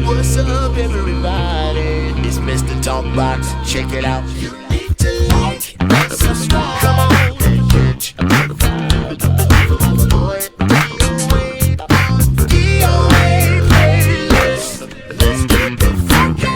What's up, everybody? It's Mr. Talkbox. Check it out. You need to like, subscribe. Come on and catch a motherfucker. DOA playlist. Let's keep it funky.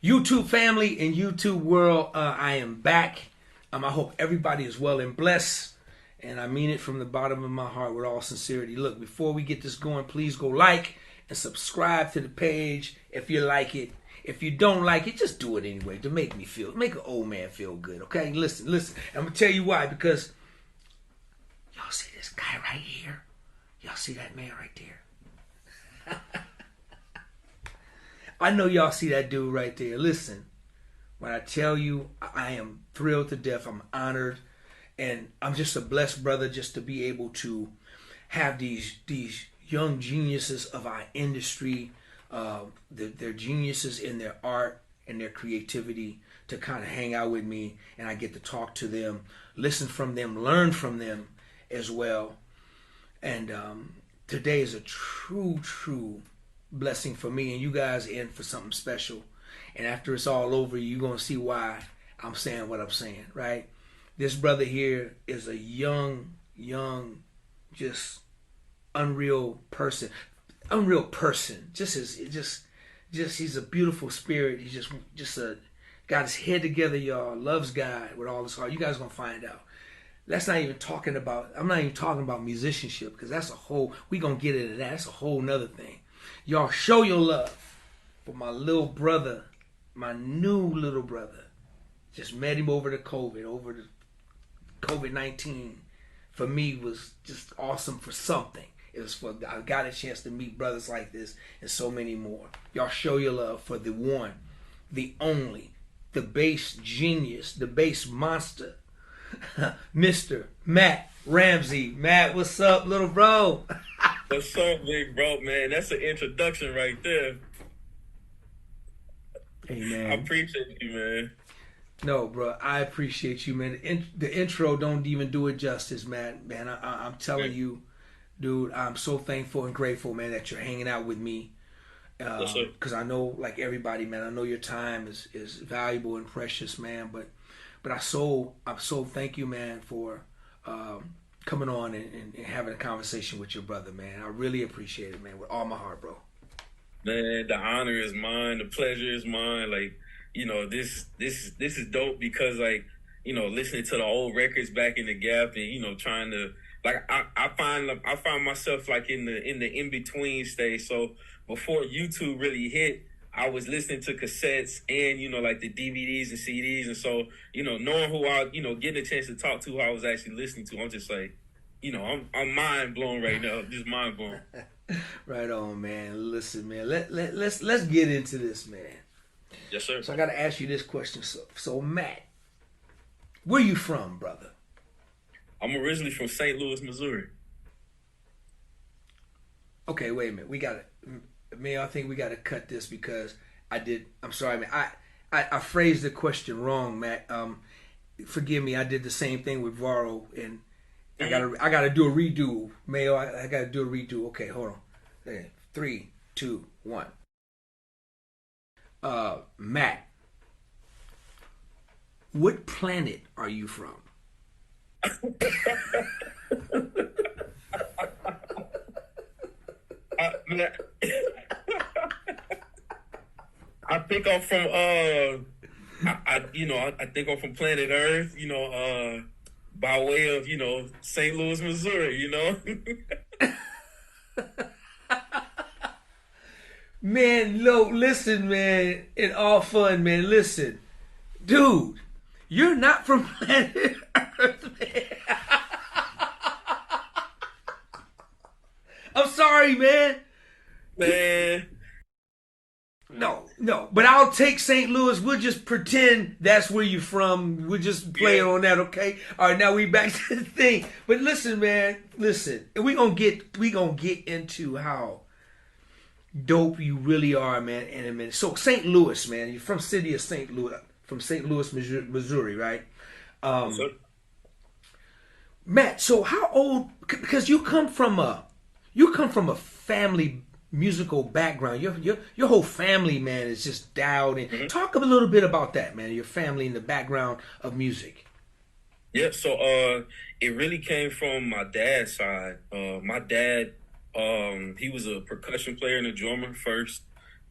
YouTube family and YouTube world, I am back. I hope everybody is well and blessed. And I mean it from the bottom of my heart with all sincerity. Look, before we get this going, please go like and subscribe to the page if you like it. If you don't like it, just do it anyway to make an old man feel good, okay? Listen. I'm going to tell you why. Because y'all see this guy right here? Y'all see that man right there? I know y'all see that dude right there. Listen, when I tell you, I am thrilled to death. I'm honored. And I'm just a blessed brother just to be able to have these young geniuses of our industry, they're geniuses in their art and their creativity, to kind of hang out with me, and I get to talk to them, listen from them, learn from them as well. And today is a true blessing for me, and you guys are in for something special. And after it's all over, you're going to see why I'm saying what I'm saying, right? This brother here is a young, just unreal person. Just he's a beautiful spirit. He's just got his head together, y'all. Loves God with all his heart. You guys gonna find out. I'm not even talking about musicianship, because that's we gonna get into that. That's a whole nother thing. Y'all show your love for my little brother, my new little brother. Just met him over the COVID-19 for me was just awesome for something. I got a chance to meet brothers like this and so many more. Y'all show your love for the one, the only, the bass genius, the bass monster, Mr. Matt Ramsey. Matt, what's up, little bro? What's up, big bro, man? That's an introduction right there. Hey, man. I appreciate you, man. No, bro, I appreciate you, man. The intro don't even do it justice, man. I'm telling you, dude, I'm so thankful and grateful, man, that you're hanging out with me. Because I know, like everybody, man, I know your time is valuable and precious, man. But I'm so thank you, man, for coming on and having a conversation with your brother, man. I really appreciate it, man, with all my heart, bro. Man, the honor is mine. The pleasure is mine. Like, you know, this is dope because, like, you know, listening to the old records back in the gap and, you know, trying to, like, I find myself like in the in-between stage. So before YouTube really hit, I was listening to cassettes and, you know, like the DVDs and CDs. And so, you know, knowing who I, you know, getting a chance to talk to who I was actually listening to, I'm just like, you know, I'm mind blown right now. Just mind blown. Right on, man. Listen, man, let's get into this, man. Yes, sir. So I got to ask you this question. So Matt, where you from, brother? I'm originally from St. Louis, Missouri. Okay, wait a minute. I think we got to cut this because I'm sorry, man. I phrased the question wrong, Matt. Forgive me. I did the same thing with Varro, and I gotta do a redo. Mayo, I gotta do a redo. Okay, hold on. 3, 2, 1. Matt, what planet are you from? I think I'm from I think I'm from planet Earth, you know, by way of, you know, St. Louis, Missouri, you know. Man, listen, man. In all fun, man. Listen, dude, you're not from planet Earth, man. I'm sorry, man. Man. No. But I'll take St. Louis. We'll just pretend that's where you're from. We'll just play on that, okay? All right, now we back to the thing. But listen, man. Listen, we gonna get into how dope you really are, man, in a minute. So St. Louis, man, you're from city of St. Louis, from St. Louis, Missouri, right? Yes, Matt, so how old? Because you come from you come from a family musical background. Your whole family, man, is just dialed in. Mm-hmm. Talk a little bit about that, man. Your family and the background of music. Yeah, so it really came from my dad's side. My dad, he was a percussion player and a drummer first,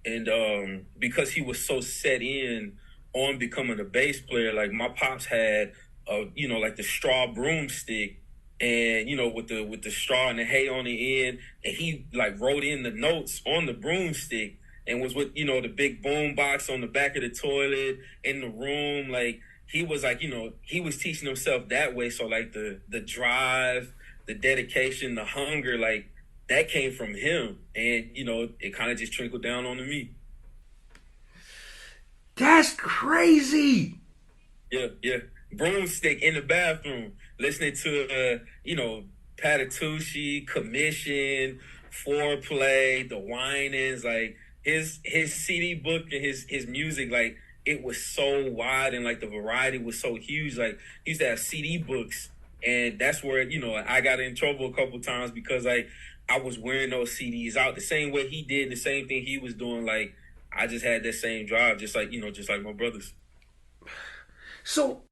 and because he was so set in on becoming a bass player, like my pops had, like the straw broomstick, and with the straw and the hay on the end, and he like wrote in the notes on the broomstick, and was with the big boom box on the back of the toilet in the room, like. He was like, he was teaching himself that way. So like the drive, the dedication, the hunger, like that came from him. And, it kind of just trickled down onto me. That's crazy. Yeah. Broomstick in the bathroom, listening to, Patitucci, Commissioned, Foreplay, the Whinings, like his CD book and his music, like, it was so wide and like the variety was so huge. Like he used to have CD books, and that's where I got in trouble a couple times because I was wearing those CDs out the same way he did, the same thing he was doing. Like I just had that same drive, just like my brothers. So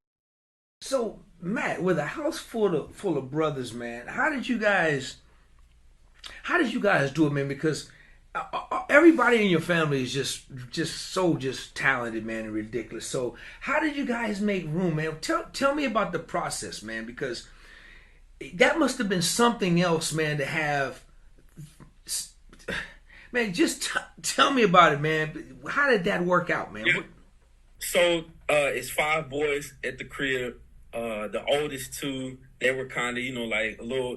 Matt, with a house full of brothers, man, how did you guys do it, man? Because everybody in your family is just talented, man, and ridiculous. So how did you guys make room, man? Tell me about the process, man, because that must have been something else, man, to have. Man, just tell me about it, man. How did that work out, man? Yeah. So it's 5 boys at the crib. The oldest 2, they were kind of,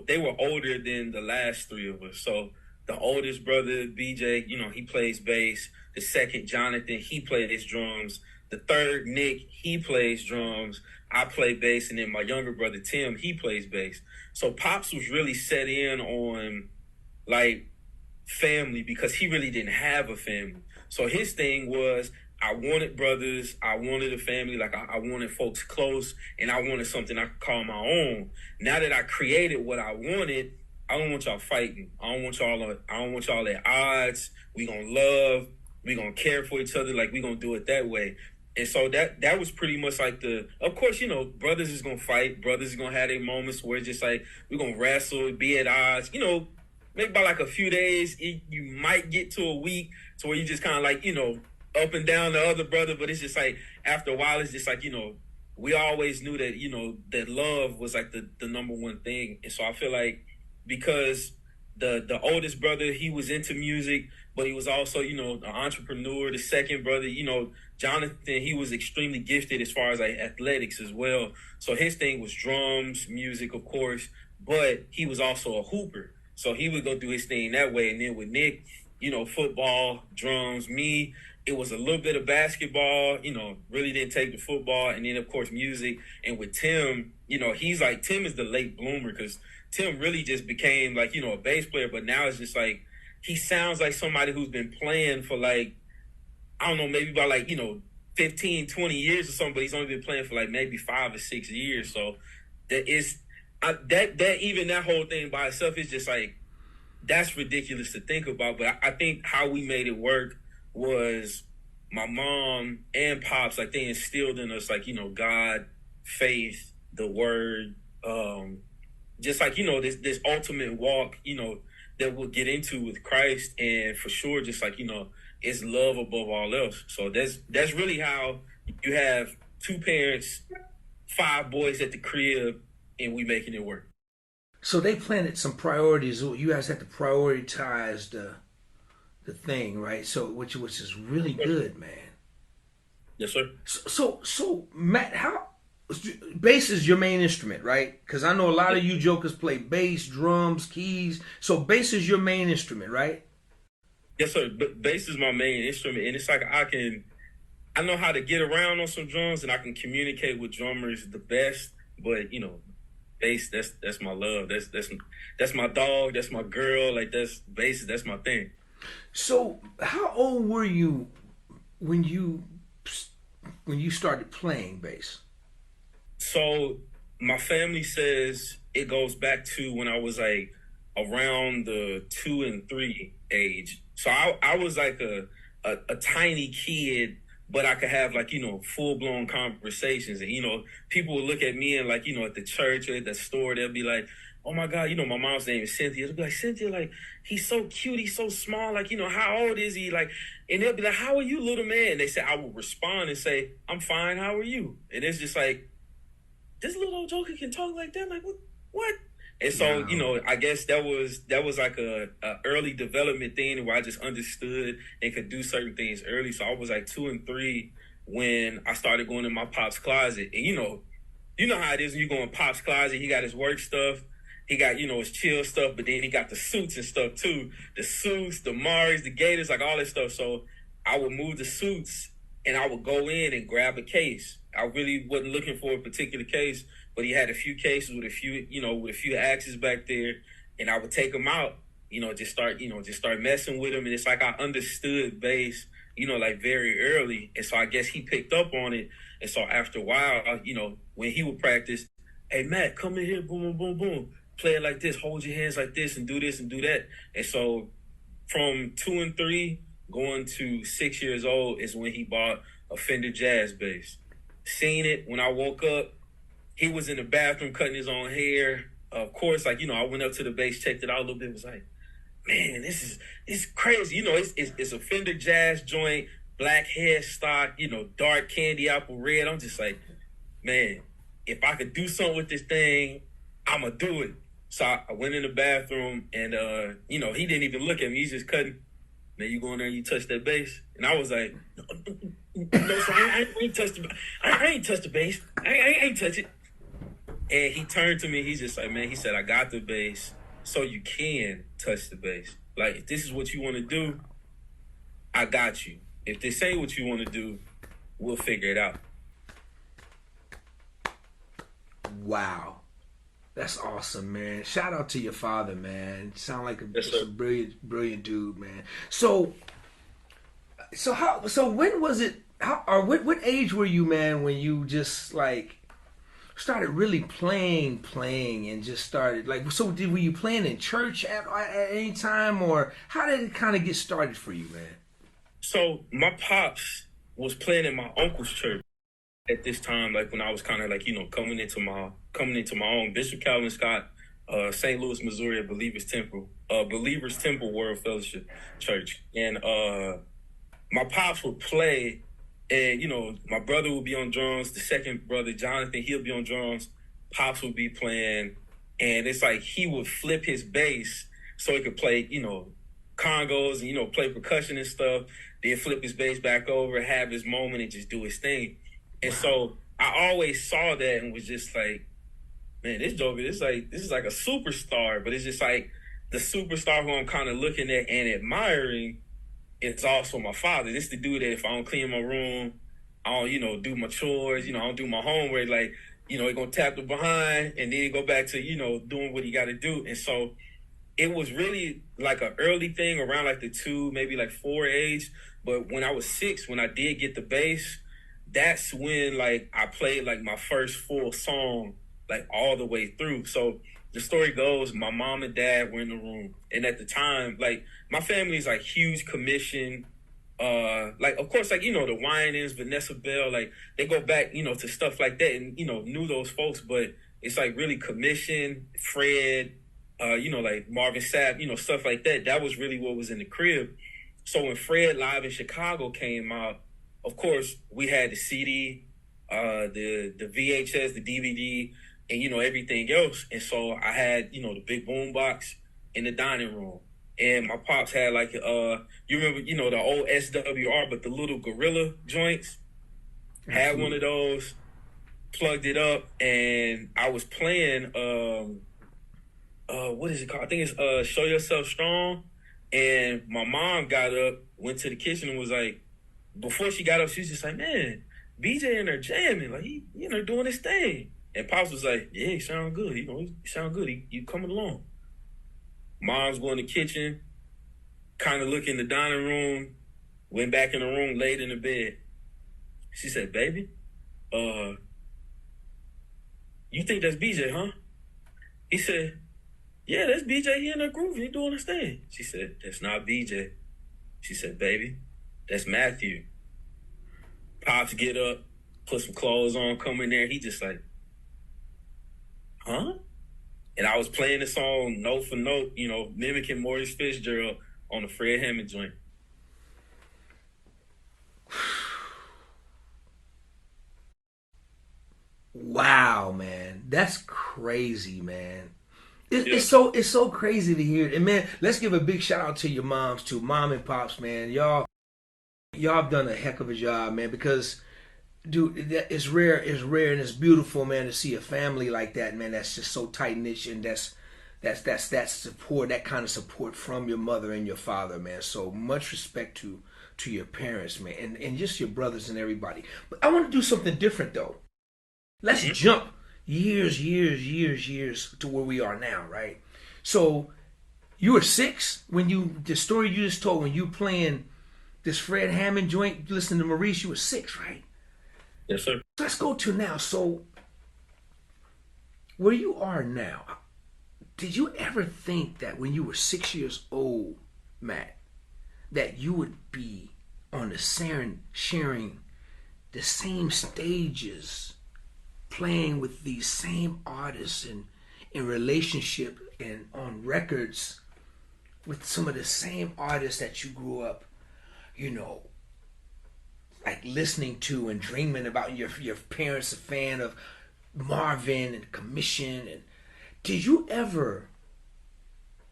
they were older than the last 3 of us. So the oldest brother, BJ, he plays bass. The second, Jonathan, he plays drums. The third, Nick, he plays drums. I play bass. And then my younger brother, Tim, he plays bass. So Pops was really set in on, like, family because he really didn't have a family. So his thing was, I wanted brothers. I wanted a family. Like, I wanted folks close. And I wanted something I could call my own. Now that I created what I wanted, I don't want y'all fighting. I don't want y'all at odds. We gonna love. We gonna care for each other. Like we gonna do it that way. And so that was pretty much like of course, brothers is gonna fight. Brothers is gonna have their moments where it's just like we gonna wrestle, be at odds. Maybe by like a few days, you might get to a week to where you just kind of like up and down the other brother. But it's just like after a while, it's just like we always knew that that love was like the number one thing. And so I feel like. Because the oldest brother, he was into music, but he was also, an entrepreneur. The second brother, Jonathan, he was extremely gifted as far as like athletics as well. So his thing was drums, music, of course, but he was also a hooper. So he would go do his thing that way. And then with Nick, football, drums, me, it was a little bit of basketball, really didn't take the football. And then, of course, music. And with Tim, Tim is the late bloomer because Tim really just became like, a bass player, but now it's just like, he sounds like somebody who's been playing for like, I don't know, maybe about like, 15, 20 years or something, but he's only been playing for like maybe 5 or 6 years. So that whole thing by itself is just like, that's ridiculous to think about. But I think how we made it work was my mom and Pops, like they instilled in us like, God, faith, the word, just like, this ultimate walk, that we'll get into with Christ. And for sure, just like, it's love above all else. So that's really how you have 2 parents, 5 boys at the crib, and we making it work. So they planted some priorities. You guys had to prioritize the thing, right? So which is really good, man. Yes, sir. So Matt, how bass is your main instrument, right? Because I know a lot of you jokers play bass, drums, keys. So bass is your main instrument, right? Yes, sir. Bass is my main instrument, and it's like I know how to get around on some drums, and I can communicate with drummers the best. But bass, that's my love. That's my dog. That's my girl. Like bass. That's my thing. So how old were you when you started playing bass? So my family says it goes back to when I was like around the 2 and 3 age. So I was like a tiny kid, but I could have like, full blown conversations. And, people would look at me and like, at the church or at the store, they'll be like, oh my God, my mom's name is Cynthia. They'll be like, Cynthia, like, he's so cute, he's so small, like, how old is he? Like, and they'll be like, how are you, little man? And they say, I will respond and say, I'm fine, how are you? And it's just like, this little old joker can talk like that? Like, what? And so, I guess that was like a early development thing where I just understood and could do certain things early. So I was like 2 and 3 when I started going in my pop's closet. And you know how it is when you go in pop's closet, he got his work stuff, he got, his chill stuff, but then he got the suits and stuff too. The suits, the Maris, the Gators, like all that stuff. So I would move the suits and I would go in and grab a case. I really wasn't looking for a particular case, but he had a few cases with a few axes back there, and I would take them out, just start messing with them. And it's like I understood bass, like very early. And so I guess he picked up on it. And so after a while, when he would practice, hey, Matt, come in here, boom, boom, boom, boom. Play it like this, hold your hands like this, and do this and do that. And so from 2 and 3 going to 6 years old is when he bought a Fender Jazz bass. Seen it when I woke up. He was in the bathroom cutting his own hair. Of course, like, I went up to the bass, checked it out a little bit, was like, man, it's crazy. It's a Fender Jazz joint, black headstock, dark candy apple red. I'm just like, man, if I could do something with this thing, I'm going to do it. So I went in the bathroom and, he didn't even look at me. He's just cutting. Then you go in there and you touch that bass. And I was like, no, sir, I ain't touched the I ain't touched the bass. I ain't touch it. And he turned to me, he's just like, man, he said, I got the bass so you can touch the bass. Like, if this is what you want to do, I got you. If this ain't what you want to do, we'll figure it out. Wow. That's awesome, man. Shout out to your father, man. Sound like a brilliant dude, man. So when was it, what age were you, man, when you just like started really playing and just started like, so were you playing in church at any time, or how did it kind of get started for you, man? So my pops was playing in my uncle's church at this time, like when I was kind of like, coming into my own. Bishop Calvin Scott, St. Louis, Missouri, Believers Temple World Fellowship Church. And my pops would play, and my brother would be on drums, the second brother, Jonathan, he'll be on drums, pops would be playing, and it's like he would flip his bass so he could play, congos and, play percussion and stuff, then flip his bass back over, have his moment and just do his thing. And so I always saw that and was just like, man, this joker, this is like a superstar, but it's just like the superstar who I'm kind of looking at and admiring. It's also my father. This the dude that if I don't clean my room, I don't, do my chores, I don't do my homework, like, he gonna tap the behind and then go back to, doing what he got to do. And so it was really like an early thing around like the 2, maybe like 4 age. But when I was 6, when I did get the bass, that's when like I played like my first full song, like all the way through. So the story goes, my mom and dad were in the room. And at the time, like my family's like huge Commission. Like, of course, like, the Winans, Vanessa Bell, like they go back, to stuff like that and, knew those folks, but it's like really Commission, Fred, like Marvin Sapp, stuff like that. That was really what was in the crib. So when Fred Live in Chicago came out, of course, we had the CD, the VHS, the DVD, and, everything else. And so I had, the big boom box in the dining room. And my pops had like, you remember, the old SWR, but the little gorilla joints? Had one of those, plugged it up, and I was playing, what is it called? I think it's Show Yourself Strong. And my mom got up, went to the kitchen and was like, before she got up, she was just like, man, BJ in there jamming, like he doing his thing. And Pops was like, yeah, he sound good. He sound good. He coming along. Mom's going to the kitchen, kind of look in the dining room, went back in the room, laid in the bed. She said, baby, you think that's BJ, huh? He said, yeah, that's BJ. He in the groove. He doing his thing. She said, that's not BJ. She said, baby, that's Matthew. Pops get up, put some clothes on, come in there. He just like, huh? And I was playing the song note for note, you know, mimicking Maurice Fitzgerald on the Fred Hammond joint. Wow, man, that's crazy, man. Yeah. It's so crazy to hear it. And man, let's give a big shout out to your moms too, mom and pops, man. Y'all have done a heck of a job, man. Because, dude, it's rare, and it's beautiful, man, to see a family like that, man. That's just so tight knit, and that's support, that kind of support from your mother and your father, man. So much respect to your parents, man, and just your brothers and everybody. But I want to do something different though. Let's jump years to where we are now, right? So you were 6 when the story you just told, when you playing this Fred Hammond joint, listening to Maurice, you were 6, right? Yes, sir. Let's go to now. So where you are now, did you ever think that when you were 6 years old, Matt, that you would be on the sharing the same stages, playing with these same artists and in relationship and on records with some of the same artists that you grew up, you know, like listening to and dreaming about? Your parents a fan of Marvin and Commissioned, and did you ever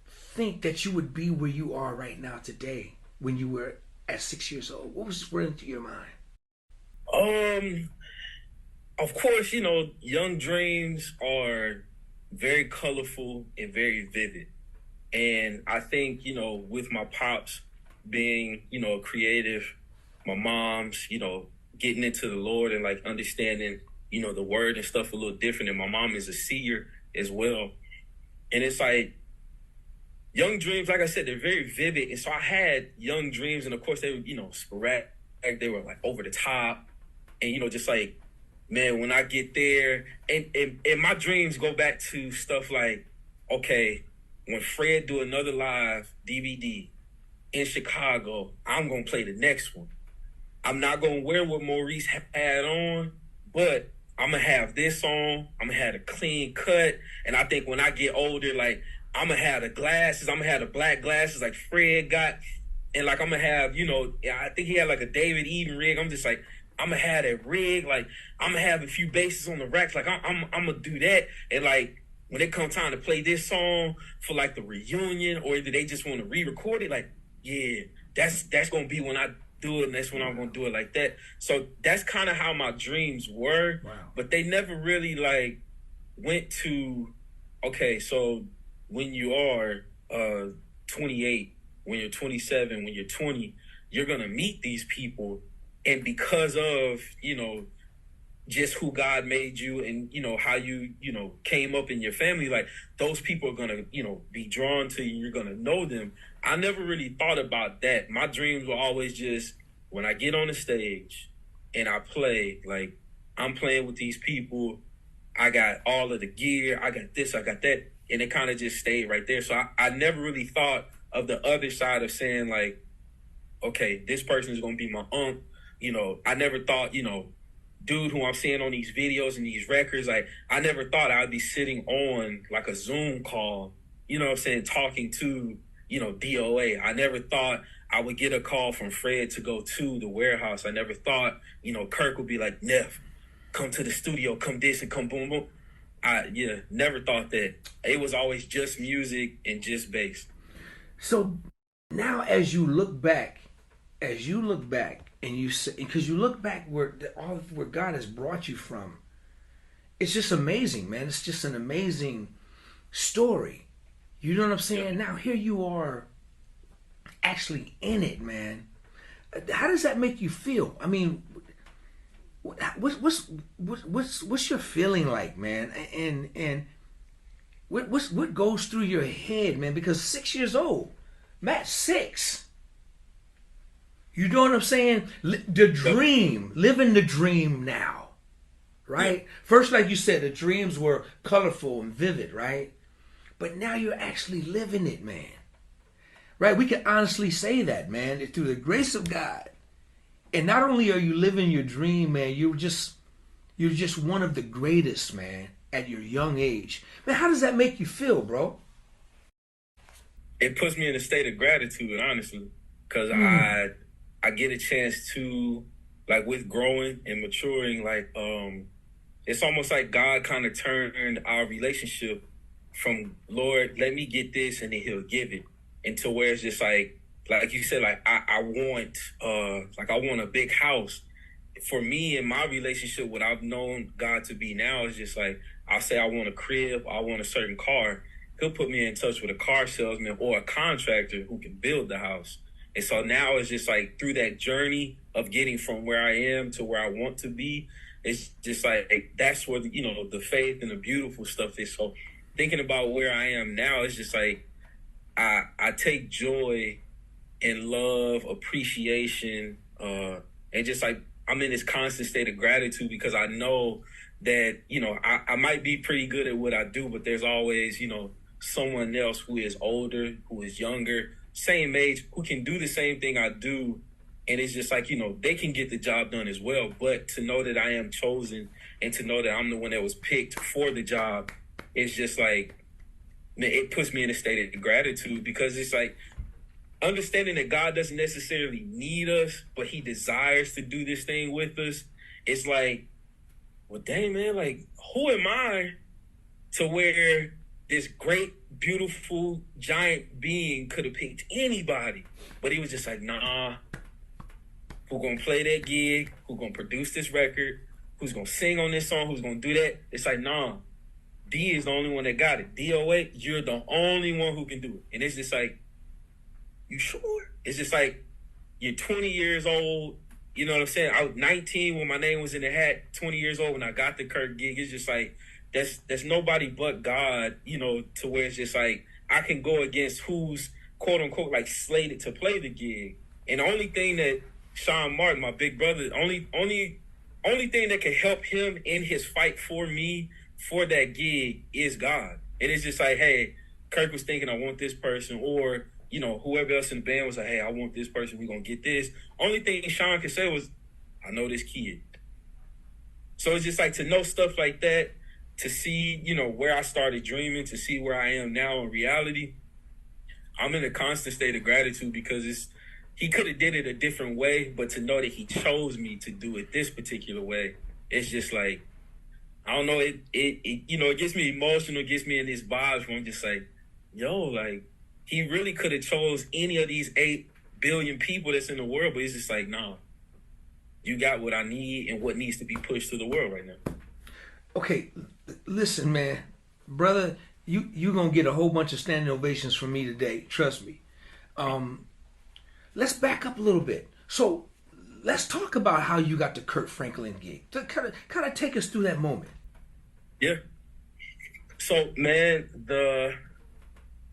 think that you would be where you are right now today when you were at 6 years old? What was running through your mind? Of course, you know, young dreams are very colorful and very vivid. And I think, you know, with my pops being, you know, creative, my mom's, you know, getting into the Lord and like understanding, you know, the word and stuff a little different. And my mom is a seer as well. And it's like young dreams, like I said, they're very vivid. And so I had young dreams, and of course they were, you know, sporadic. They were like over the top. And, you know, just like, man, when I get there, and my dreams go back to stuff like, okay, when Fred do another live DVD in Chicago, I'm going to play the next one. I'm not going to wear what Maurice had on, but I'm going to have this on. I'm going to have a clean cut. And I think when I get older, like, I'm going to have the glasses. I'm going to have the black glasses like Fred got. And, like, I'm going to have, you know, I think he had, like, a David Eden rig. I'm just like, I'm going to have that rig. Like, I'm going to have a few basses on the racks. Like, I'm going to do that. And, like, when it comes time to play this song for, like, the reunion, or do they just want to re-record it? Like, yeah, that's going to be when I do it, and that's when I'm going to do it like that. So that's kind of how my dreams were. Wow. But they never really, like, went to, okay, so when you are 28, when you're 27, when you're 20, you're going to meet these people. And because of, you know, just who God made you and, you know, how you, you know, came up in your family, like, those people are going to, you know, be drawn to you. You're going to know them. I never really thought about that. My dreams were always just, when I get on the stage and I play, like, I'm playing with these people. I got all of the gear. I got this, I got that. And it kind of just stayed right there. So I never really thought of the other side of saying, like, okay, this person is going to be my uncle. You know, I never thought, you know, dude who I'm seeing on these videos and these records, like, I never thought I'd be sitting on, like, a Zoom call, you know what I'm saying, talking to, you know, DOA. I never thought I would get a call from Fred to go to the warehouse. I never thought, you know, Kirk would be like, Neff, come to the studio, come this and come boom, boom. Never thought that. It was always just music and just bass. So now as you look back, and you say, because you look back where God has brought you from, it's just amazing, man. It's just an amazing story. You know what I'm saying? Yeah. Now here you are, actually in it, man. How does that make you feel? I mean, what's your feeling like, man? And what goes through your head, man? Because 6 years old, Matt, 6. You know what I'm saying? The dream, living the dream now, right? Yeah. First, like you said, the dreams were colorful and vivid, right? but now you're actually living it, man. Right? We can honestly say that, man, it's through the grace of God. And not only are you living your dream, man, you're just one of the greatest, man, at your young age. Man, how does that make you feel, bro? It puts me in a state of gratitude, honestly, because I get a chance to, like, with growing and maturing, like, it's almost like God kind of turned our relationship from, Lord, let me get this, and then he'll give it, into where it's just like you said, like, I want a big house. For me, in my relationship, what I've known God to be now is just like, I'll say I want a crib, I want a certain car. He'll put me in touch with a car salesman or a contractor who can build the house. And so now it's just like, through that journey of getting from where I am to where I want to be, it's just like, that's where, the faith and the beautiful stuff is. So thinking about where I am now, it's just like, I take joy and love, appreciation, and just like, I'm in this constant state of gratitude because I know that, I might be pretty good at what I do, but there's always, someone else who is older, who is younger, same age, who can do the same thing I do. And it's just like, they can get the job done as well. But to know that I am chosen and to know that I'm the one that was picked for the job, it's just like, man, it puts me in a state of gratitude because it's like, understanding that God doesn't necessarily need us, but he desires to do this thing with us. It's like, well, dang, man, like, who am I to where this great, beautiful, giant being could have picked anybody? But he was just like, nah, who's going to play that gig? Who's going to produce this record? Who's going to sing on this song? Who's going to do that? It's like, nah, D is the only one that got it. DOA, you're the only one who can do it. And it's just like, you sure? It's just like, you're 20 years old. You know what I'm saying? I was 19 when my name was in the hat, 20 years old when I got the Kirk gig. It's just like, that's nobody but God, to where it's just like, I can go against who's, quote unquote, like, slated to play the gig. And the only thing that Sean Martin, my big brother, only thing that can help him in his fight for me for that gig is God. And it's just like, hey, Kirk was thinking I want this person, or whoever else in the band was like, hey, I want this person, we're going to get this. Only thing Sean could say was, I know this kid. So it's just like, to know stuff like that, to see, where I started dreaming, to see where I am now in reality, I'm in a constant state of gratitude because he could have did it a different way, but to know that he chose me to do it this particular way, it's just like, I don't know, it gets me emotional, it gets me in this vibes where I'm just like, yo, like, he really could have chose any of these 8 billion people that's in the world, but it's just like, no, you got what I need and what needs to be pushed to the world right now. Okay, listen, man, brother, you're going to get a whole bunch of standing ovations from me today. Trust me. Let's back up a little bit. So let's talk about how you got the Kirk Franklin gig. Kind of take us through that moment. Yeah. So, man,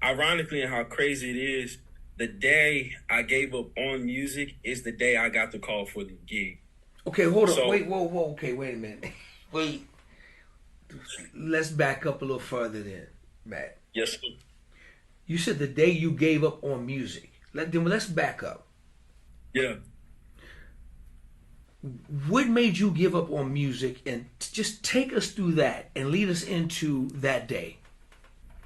ironically, and how crazy it is, the day I gave up on music is the day I got the call for the gig. Okay, hold on. Wait, whoa. Okay, wait a minute. Wait. Let's back up a little further then, Matt. Yes, sir. You said the day you gave up on music. Let's back up. Yeah. What made you give up on music? And just take us through that and lead us into that day.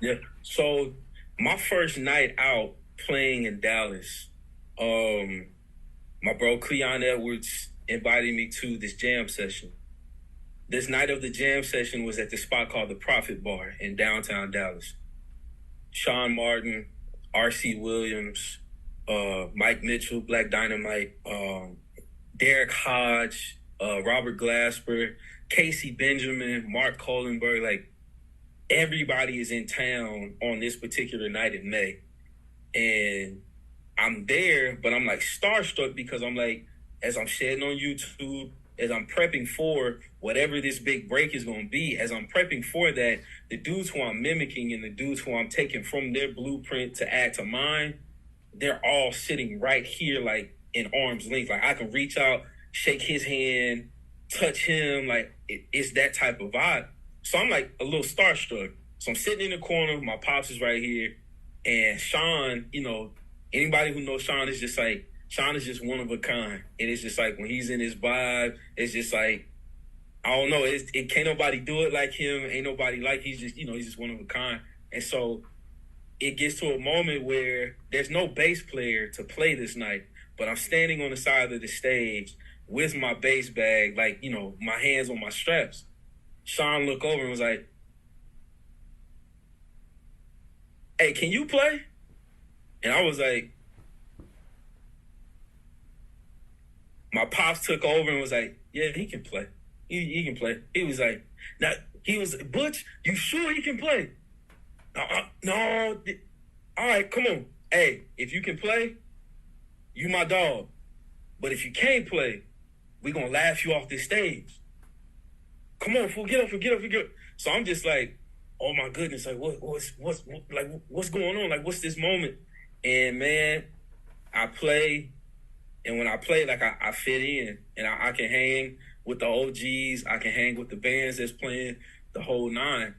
Yeah. So my first night out playing in Dallas, my bro Cleon Edwards invited me to this jam session. This night of the jam session was at this spot called the Prophet Bar in downtown Dallas. Sean Martin, R.C. Williams, Mike Mitchell, Black Dynamite, Derek Hodge, Robert Glasper, Casey Benjamin, Mark Kohlenberg, like, everybody is in town on this particular night in May. And I'm there, but I'm like starstruck because I'm like, as I'm shedding on YouTube, as I'm prepping for whatever this big break is going to be, as I'm prepping for that, the dudes who I'm mimicking and the dudes who I'm taking from their blueprint to add to mine, they're all sitting right here, like, in arm's length. Like, I can reach out, shake his hand, touch him. Like, it's that type of vibe. So I'm like a little starstruck. So I'm sitting in the corner, my pops is right here, and Sean, you know, anybody who knows Sean is just like, Sean is just one of a kind. And it's just like when he's in his vibe, it's just like, I don't know, it can't nobody do it like him. Ain't nobody like, he's just, you know, he's just one of a kind. And so it gets to a moment where there's no bass player to play this night, but I'm standing on the side of the stage with my bass bag, like, you know, my hands on my straps. Sean looked over and was like, "Hey, can you play?" And I was like, my pops took over and was like, "Yeah, he can play. He can play." He was like, "Now," he was, "Butch, you sure he can play?" No. All right, come on. Hey, if you can play, you my dog. But if you can't play, we gonna laugh you off this stage. Come on, fool, get up. So I'm just like, oh my goodness, like what's going on? Like, what's this moment? And man, I play, and when I play, like I fit in, and I can hang with the OGs, I can hang with the bands that's playing the whole nine.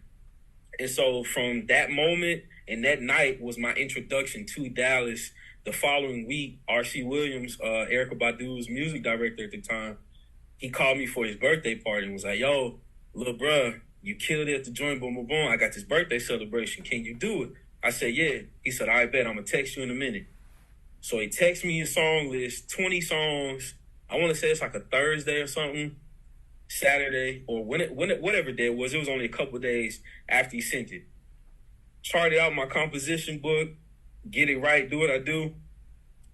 And so from that moment and that night was my introduction to Dallas. The following week, R.C. Williams, Erykah Badu's music director at the time, he called me for his birthday party and was like, "Yo, little bruh, you killed it at the joint, boom, boom, boom. I got this birthday celebration. Can you do it?" I said, "Yeah." He said, "I bet. I'm going to text you in a minute." So he texted me his song list, 20 songs. I want to say it's like a Thursday or something, Saturday, or whatever day it was. It was only a couple of days after he sent it. Charted out my composition book, get it right, do what I do.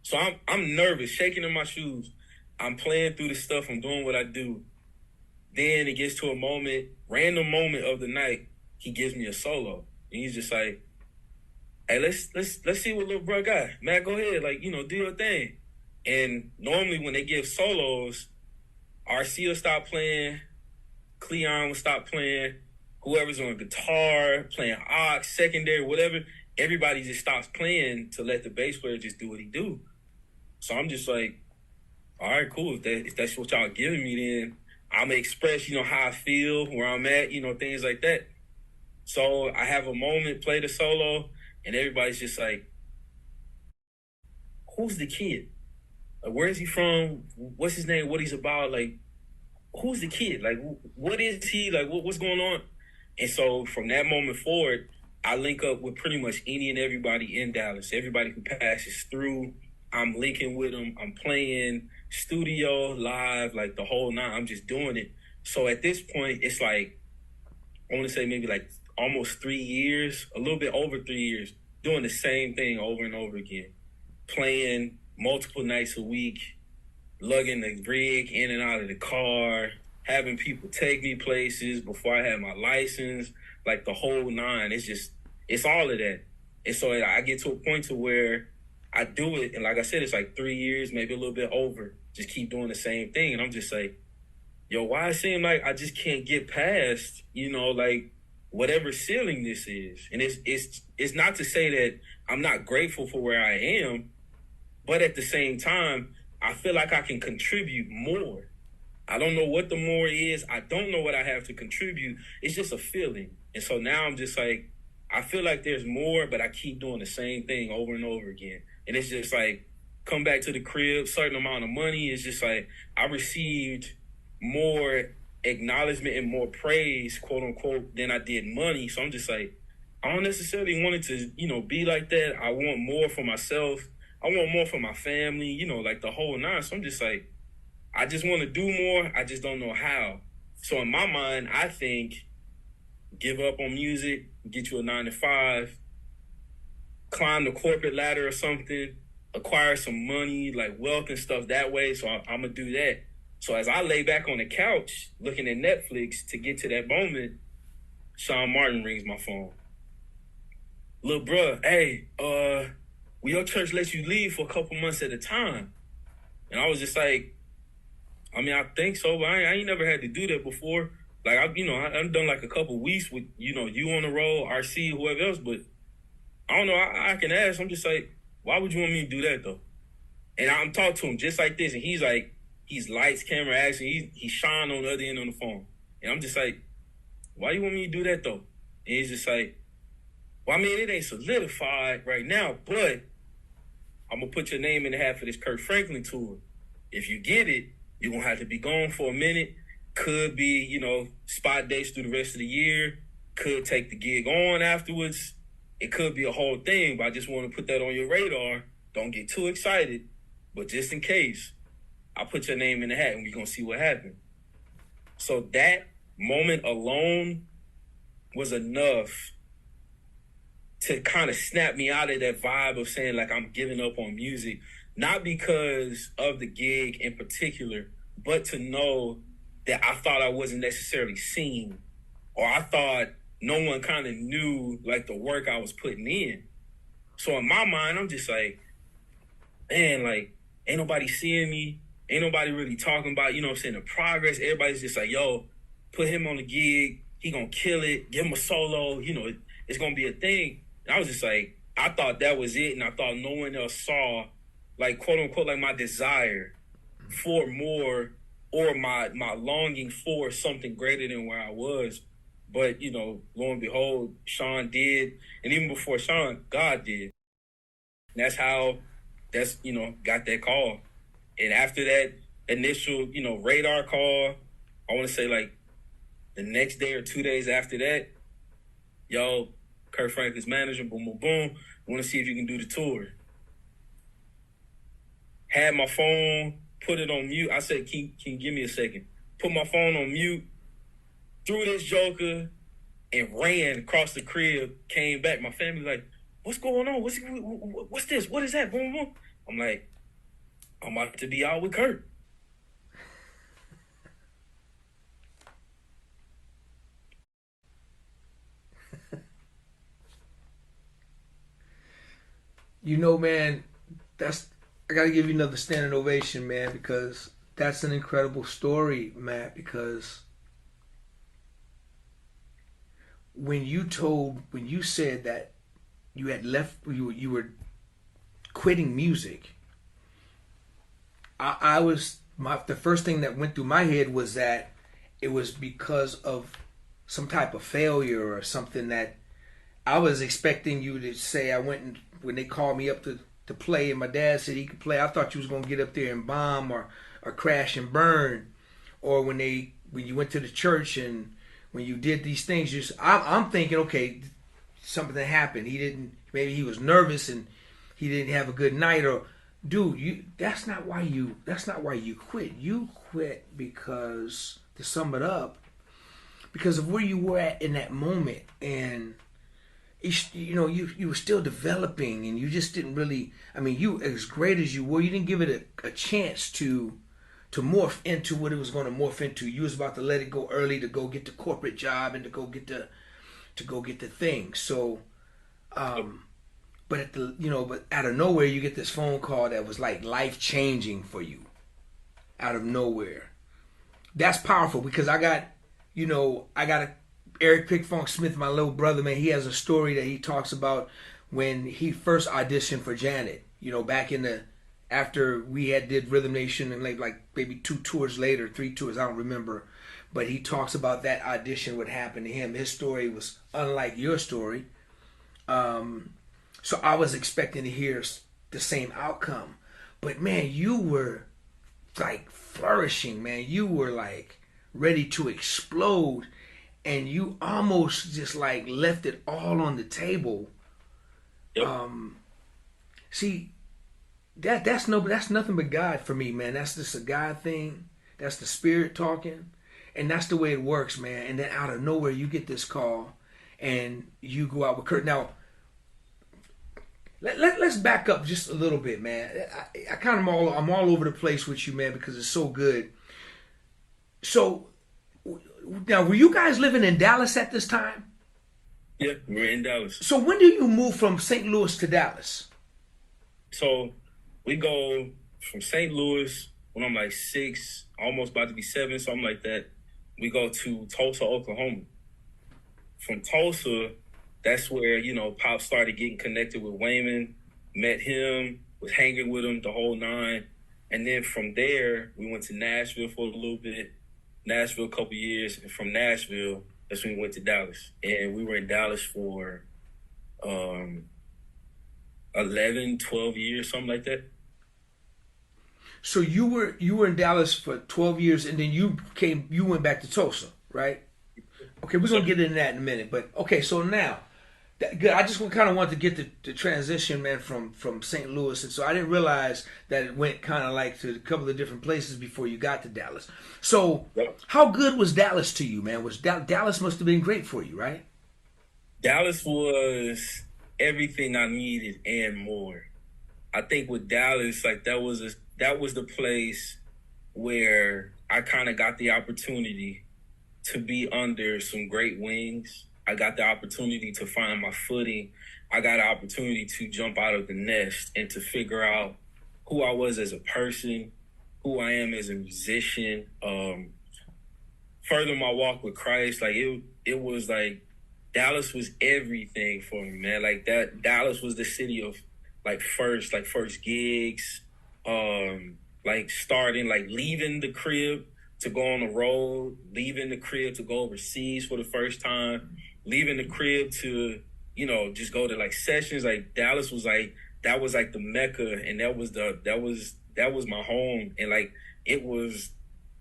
So I'm nervous, shaking in my shoes. I'm playing through the stuff, I'm doing what I do. Then it gets to a moment, random moment of the night, he gives me a solo. And he's just like, "Hey, let's see what little bro got. Man, go ahead, like, you know, do your thing." And normally when they give solos, RC will stop playing, Cleon will stop playing, whoever's on guitar, playing aux, secondary, whatever, everybody just stops playing to let the bass player just do what he do. So I'm just like, all right, cool. If that's what y'all giving me, then I'm going to express, you know, how I feel, where I'm at, you know, things like that. So I have a moment, play the solo, and everybody's just like, "Who's the kid? Like, where is he from? What's his name? What he's about? Like, who's the kid? Like, what is he? Like, what's going on?" And so from that moment forward, I link up with pretty much any and everybody in Dallas. Everybody who passes through, I'm linking with them. I'm playing studio, live, like the whole nine. I'm just doing it. So at this point, it's like, I want to say maybe like almost 3 years, a little bit over 3 years, doing the same thing over and over again. Playing multiple nights a week, lugging the rig in and out of the car, having people take me places before I had my license, like the whole nine. It's all of that. And so I get to a point to where I do it, and like I said, it's like 3 years, maybe a little bit over, just keep doing the same thing. And I'm just like, yo, why it seem like I just can't get past, you know, like whatever ceiling this is. And it's not to say that I'm not grateful for where I am, but at the same time, I feel like I can contribute more. I don't know what the more is. I don't know what I have to contribute. It's just a feeling. And so now I'm just like, I feel like there's more, but I keep doing the same thing over and over again. And it's just like, come back to the crib, certain amount of money. It's just like, I received more acknowledgement and more praise, quote unquote, than I did money. So I'm just like, I don't necessarily want it to, you know, be like that. I want more for myself. I want more for my family, you know, like the whole nine. So I'm just like, I just want to do more. I just don't know how. So in my mind, I think give up on music, get you a 9-to-5, climb the corporate ladder or something, acquire some money, like wealth and stuff that way. So I'm going to do that. So as I lay back on the couch looking at Netflix to get to that moment, Sean Martin rings my phone. "Little bruh, hey, will your church let you leave for a couple months at a time?" And I was just like, I mean, I think so, but I ain't never had to do that before. Like, I've done like a couple weeks with, you know, you on the road, RC, whoever else, but I don't know, I can ask. I'm just like, why would you want me to do that, though? And I'm talking to him just like this, and he's like, he's lights, camera, action, he's Sean on the other end on the phone. And I'm just like, why you want me to do that, though? And he's just like, well, I mean, it ain't solidified right now, but I'm going to put your name in the hat for this Kirk Franklin tour. If you get it, you're going to have to be gone for a minute. Could be, you know, spot dates through the rest of the year. Could take the gig on afterwards. It could be a whole thing, but I just want to put that on your radar. Don't get too excited. But just in case, I'll put your name in the hat and we're going to see what happens. So that moment alone was enough to kind of snap me out of that vibe of saying, like, I'm giving up on music, not because of the gig in particular, but to know that I thought I wasn't necessarily seen, or I thought no one kind of knew, like, the work I was putting in. So in my mind, I'm just like, man, like, ain't nobody seeing me. Ain't nobody really talking about, you know what I'm saying, the progress. Everybody's just like, yo, put him on the gig. He gonna kill it. Give him a solo. You know, it's gonna be a thing. And I was just like, I thought that was it. And I thought no one else saw, like, quote unquote, like, my desire for more, or my longing for something greater than where I was. But, you know, lo and behold, Sean did. And even before Sean, God did. And that's, you know, got that call. And after that initial, you know, radar call, I want to say, like, the next day or 2 days after that, yo, Kirk Franklin's manager, boom, boom, boom, want to see if you can do the tour. Had my phone, put it on mute. I said, can you give me a second? Put my phone on mute, threw this joker, and ran across the crib, came back. My family like, what's going on? What's this? What is that? Boom, boom. I'm like, I'm about to be out with Kurt. You know, man, I gotta give you another standing ovation, man, because that's an incredible story, Matt, because when you said that you had left, you were quitting music, the first thing that went through my head was that it was because of some type of failure or something. That I was expecting you to say, when they called me up to play and my dad said he could play, I thought you was going to get up there and bomb or crash and burn. Or when you went to the church and when you did these things, I'm thinking, okay, something happened. Maybe he was nervous and he didn't have a good night. Or, dude, that's not why you quit. You quit because, to sum it up, because of where you were at in that moment. And you were still developing, and you just didn't really, I mean, you, as great as you were, you didn't give it a chance to morph into what it was going to morph into. You was about to let it go early to go get the corporate job and to go get the thing. So, but out of nowhere, you get this phone call that was like life changing for you, out of nowhere. That's powerful, because I got Eric Pickfunk Smith, my little brother, man. He has a story that he talks about when he first auditioned for Janet. You know, back after we did Rhythm Nation, and like maybe 2 tours later, 3 tours, I don't remember. But he talks about that audition, what happened to him. His story was unlike your story. So I was expecting to hear the same outcome. But man, you were like flourishing, man. You were like ready to explode. And you almost just like left it all on the table. Yep. See, that's nothing but God for me, man. That's just a God thing. That's the Spirit talking, and that's the way it works, man. And then out of nowhere, you get this call, and you go out with Kurt. Now, let's back up just a little bit, man. I'm all over the place with you, man, because it's so good. So. Now, were you guys living in Dallas at this time? Yeah, we're in Dallas. So when do you move from St. Louis to Dallas? So we go from St. Louis when I'm like 6, almost about to be 7, something like that. We go to Tulsa, Oklahoma. From Tulsa, that's where, Pop started getting connected with Wayman, met him, was hanging with him the whole 9. And then from there, we went to Nashville for a little bit. Nashville a couple years, and from Nashville, that's when we went to Dallas. And we were in Dallas for 11, 12 years, something like that. So you were in Dallas for 12 years, and then you went back to Tulsa, right? Okay, we're gonna get into that in a minute, but okay, so now, good. I just kind of wanted to get the transition, man, from St. Louis, and so I didn't realize that it went kind of like to a couple of different places before you got to Dallas. So, how good was Dallas to you, man? Dallas must have been great for you, right? Dallas was everything I needed and more. I think with Dallas, like that was the place where I kind of got the opportunity to be under some great wings. I got the opportunity to find my footing. I got an opportunity to jump out of the nest and to figure out who I was as a person, who I am as a musician. Further my walk with Christ, like it was like Dallas was everything for me, man. Like that Dallas was the city of first gigs, like starting, like leaving the crib to go on the road, leaving the crib to go overseas for the first time, leaving the crib to, just go to like sessions. Like Dallas was like, that was like the Mecca, and that was my home. And like,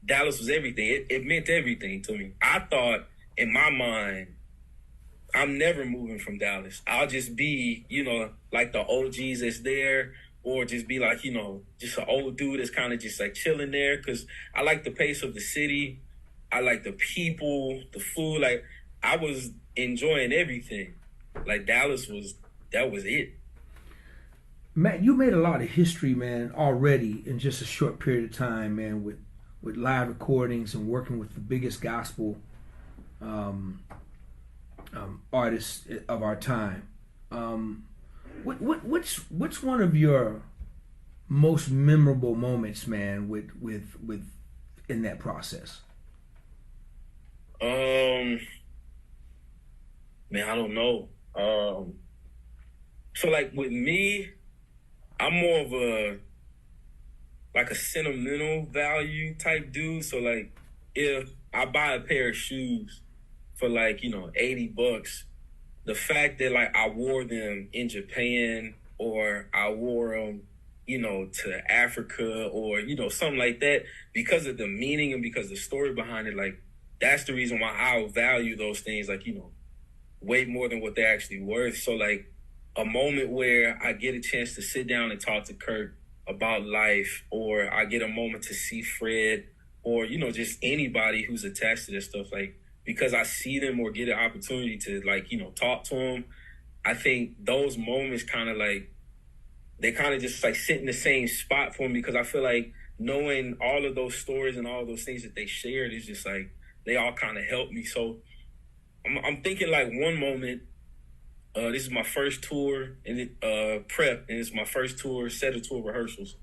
Dallas was everything. It meant everything to me. I thought in my mind, I'm never moving from Dallas. I'll just be, like the OGs that's there, or just be like, just an old dude that's kind of just like chilling there. Cause I like the pace of the city. I like the people, the food. Like I was enjoying everything. Like that was it. Matt, you made a lot of history, man, already in just a short period of time, man, with live recordings and working with the biggest gospel artists of our time. What's one of your most memorable moments, man, with in that process? Man, I don't know. So like with me, I'm more of a sentimental value type dude. So like if I buy a pair of shoes for like, $80, the fact that like I wore them in Japan, or I wore them, to Africa, or, something like that, because of the meaning and because of the story behind it, like that's the reason why I value those things, like, way more than what they're actually worth. So like a moment where I get a chance to sit down and talk to Kurt about life, or I get a moment to see Fred, or, just anybody who's attached to this stuff, like, because I see them or get an opportunity to like, talk to them, I think those moments kind of like, they kind of just like sit in the same spot for me, because I feel like knowing all of those stories and all those things that they shared is just like, they all kind of help me. So I'm thinking like one moment, this is my first tour and prep, and it's my first set of tour rehearsals.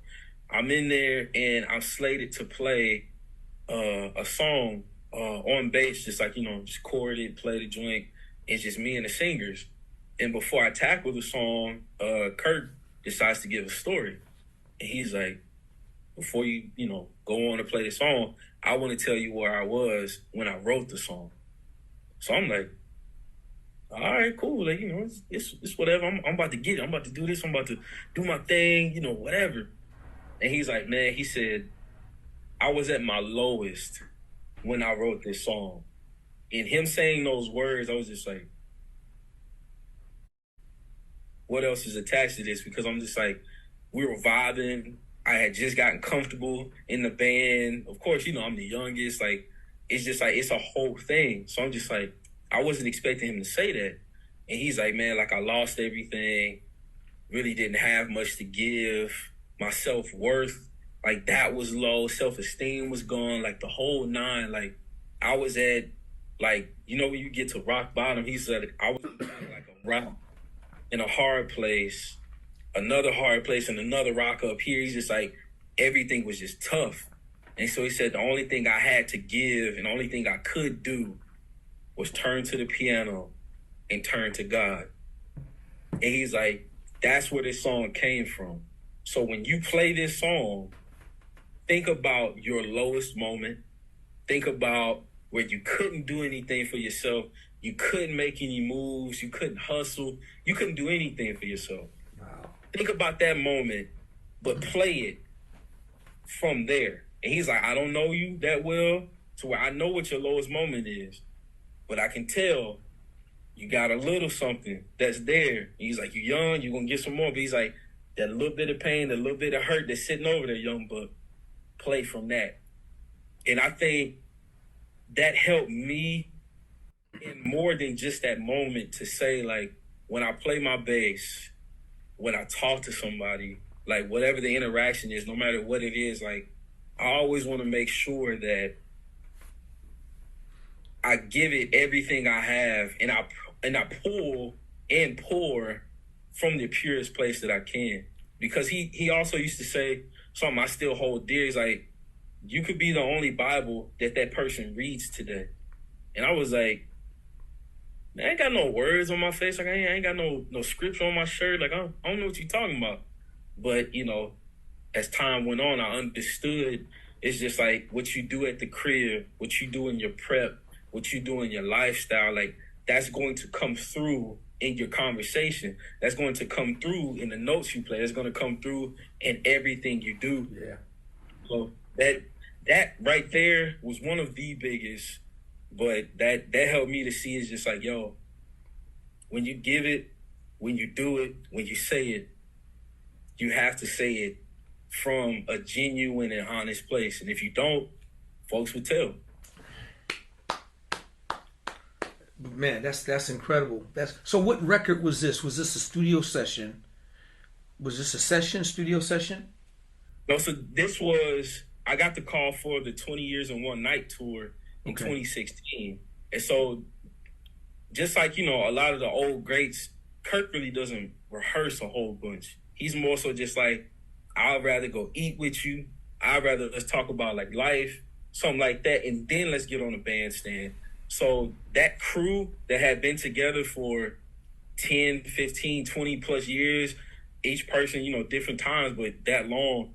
I'm in there and I'm slated to play a song on bass, just like, just chord it, play the joint. It's just me and the singers. And before I tackle the song, Kurt decides to give a story. And he's like, before you, go on to play the song, I want to tell you where I was when I wrote the song. So I'm like, all right, cool. Like, it's whatever. I'm about to get it. I'm about to do this. I'm about to do my thing, whatever. And he's like, man, he said, I was at my lowest when I wrote this song. And him saying those words, I was just like, what else is attached to this? Because I'm just like, we were vibing. I had just gotten comfortable in the band. Of course, I'm the youngest. Like, it's just like, it's a whole thing. So I'm just like, I wasn't expecting him to say that. And he's like, man, like I lost everything. Really didn't have much to give. My self-worth, like that was low. Self-esteem was gone. Like the whole nine. Like I was at, like, when you get to rock bottom, he said, I was like a rock in a hard place, another hard place, and another rock up here. He's just like, everything was just tough. And so he said, the only thing I had to give and the only thing I could do was turn to the piano and turn to God. And he's like, that's where this song came from. So when you play this song, think about your lowest moment. Think about where you couldn't do anything for yourself. You couldn't make any moves. You couldn't hustle. You couldn't do anything for yourself. Wow. Think about that moment, but play it from there. And he's like, I don't know you that well to where I know what your lowest moment is, but I can tell you got a little something that's there. And he's like, you're young, you're going to get some more. But he's like, that little bit of pain, that little bit of hurt that's sitting over there, young buck, play from that. And I think that helped me in more than just that moment to say, like, when I play my bass, when I talk to somebody, like, whatever the interaction is, no matter what it is, like, I always want to make sure that I give it everything I have, and I pull and pour from the purest place that I can. Because he also used to say something I still hold dear. He's like, you could be the only Bible that person reads today. And I was like, man, I ain't got no words on my face. Like, I ain't got no scripture on my shirt. Like, I don't know what you're talking about. But, you know, as time went on, I understood it's just like what you do at the crib, what you do in your prep, what you do in your lifestyle, like, that's going to come through in your conversation. That's going to come through in the notes you play. That's going to come through in everything you do. Yeah. So that right there was one of the biggest, but that helped me to see is just like, yo, when you give it, when you do it, when you say it, you have to say it from a genuine and honest place. And if you don't, folks will tell. Man, that's incredible. So what record was this? Was this a studio session? Was this a studio session? No, so this was, I got the call for the 20 Years in One Night tour in 2016. And so just like, you know, a lot of the old greats, Kirk really doesn't rehearse a whole bunch. He's more so just like, I'd rather go eat with you. I'd rather let's talk about like life, something like that. And then let's get on the bandstand. So that crew that had been together for 10, 15, 20 plus years, each person, you know, different times, but that long,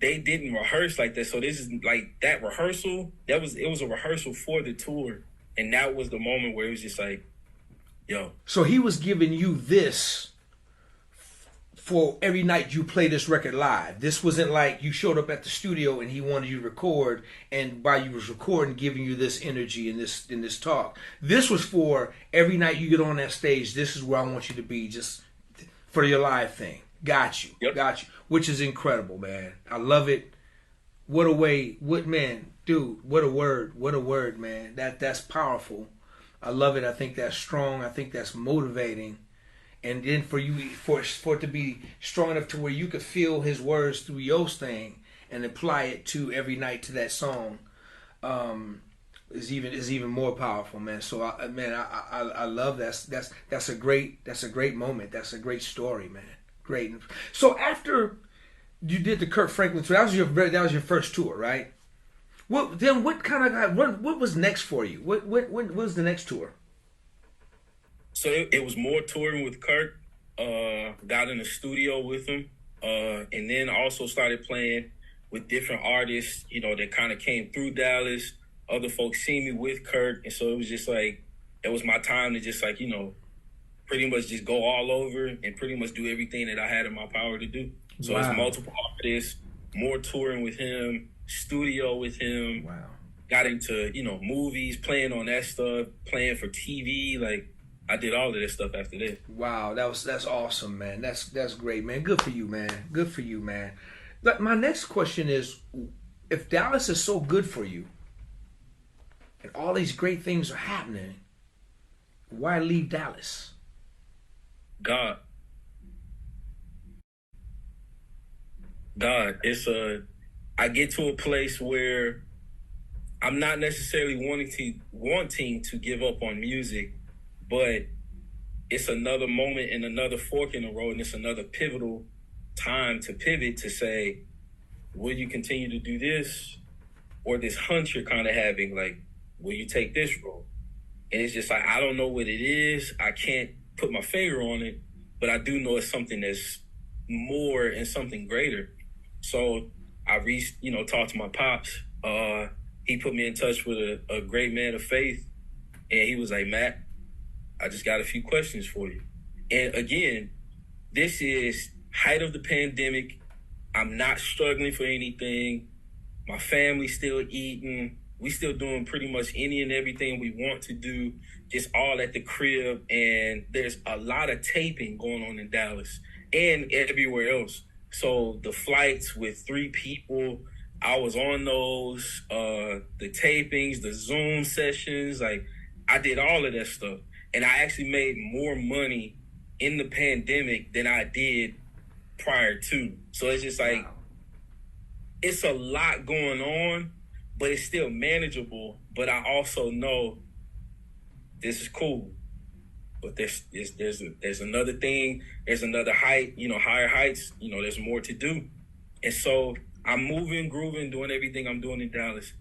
they didn't rehearse like that. So this is like that rehearsal, it was a rehearsal for the tour. And that was the moment where it was just like, yo. So he was giving you this for every night you play this record live. This wasn't like you showed up at the studio and he wanted you to record, and while you was recording, giving you this energy in this talk. This was for every night you get on that stage, this is where I want you to be, just for your live thing. Got you. Yep. Got you. Which is incredible, man. I love it. What a way, man, dude, what a word, man. That's powerful. I love it. I think that's strong. I think that's motivating. And then for it to be strong enough to where you could feel his words through your thing and apply it to every night to that song, is even more powerful, man. So I love that. That's a great moment. That's a great story, man. Great. So after you did the Kirk Franklin tour, that was your first tour, right? What was next for you? What was the next tour? So it was more touring with Kirk, got in the studio with him, and then also started playing with different artists, you know, that kind of came through Dallas. Other folks seen me with Kirk, and so it was just like, it was my time to just like, you know, pretty much just go all over and pretty much do everything that I had in my power to do. So It's multiple artists, more touring with him, studio with him. Wow. Got into, you know, movies, playing on that stuff, playing for TV, like, I did all of that stuff after that. Wow, that's awesome, man. That's great, man. Good for you, man. Good for you, man. But my next question is, if Dallas is so good for you, and all these great things are happening, why leave Dallas? God, it's I get to a place where I'm not necessarily wanting to give up on music, but it's another moment and another fork in the road, and it's another pivotal time to pivot to say, will you continue to do this? Or this hunch you're kind of having, like, will you take this road? And it's just like, I don't know what it is. I can't put my finger on it, but I do know it's something that's more and something greater. So I talked to my pops. He put me in touch with a great man of faith. And he was like, Matt, I just got a few questions for you. And again, this is height of the pandemic. I'm not struggling for anything. My family's still eating. We still doing pretty much any and everything we want to do, just all at the crib. And there's a lot of taping going on in Dallas and everywhere else. So the flights with 3 people, I was on those, the tapings, the Zoom sessions, like I did all of that stuff. And I actually made more money in the pandemic than I did prior to. So it's just like, it's a lot going on, but it's still manageable. But I also know this is cool. But there's another thing, there's another height, higher heights, there's more to do. And so I'm moving, grooving, doing everything I'm doing in Dallas.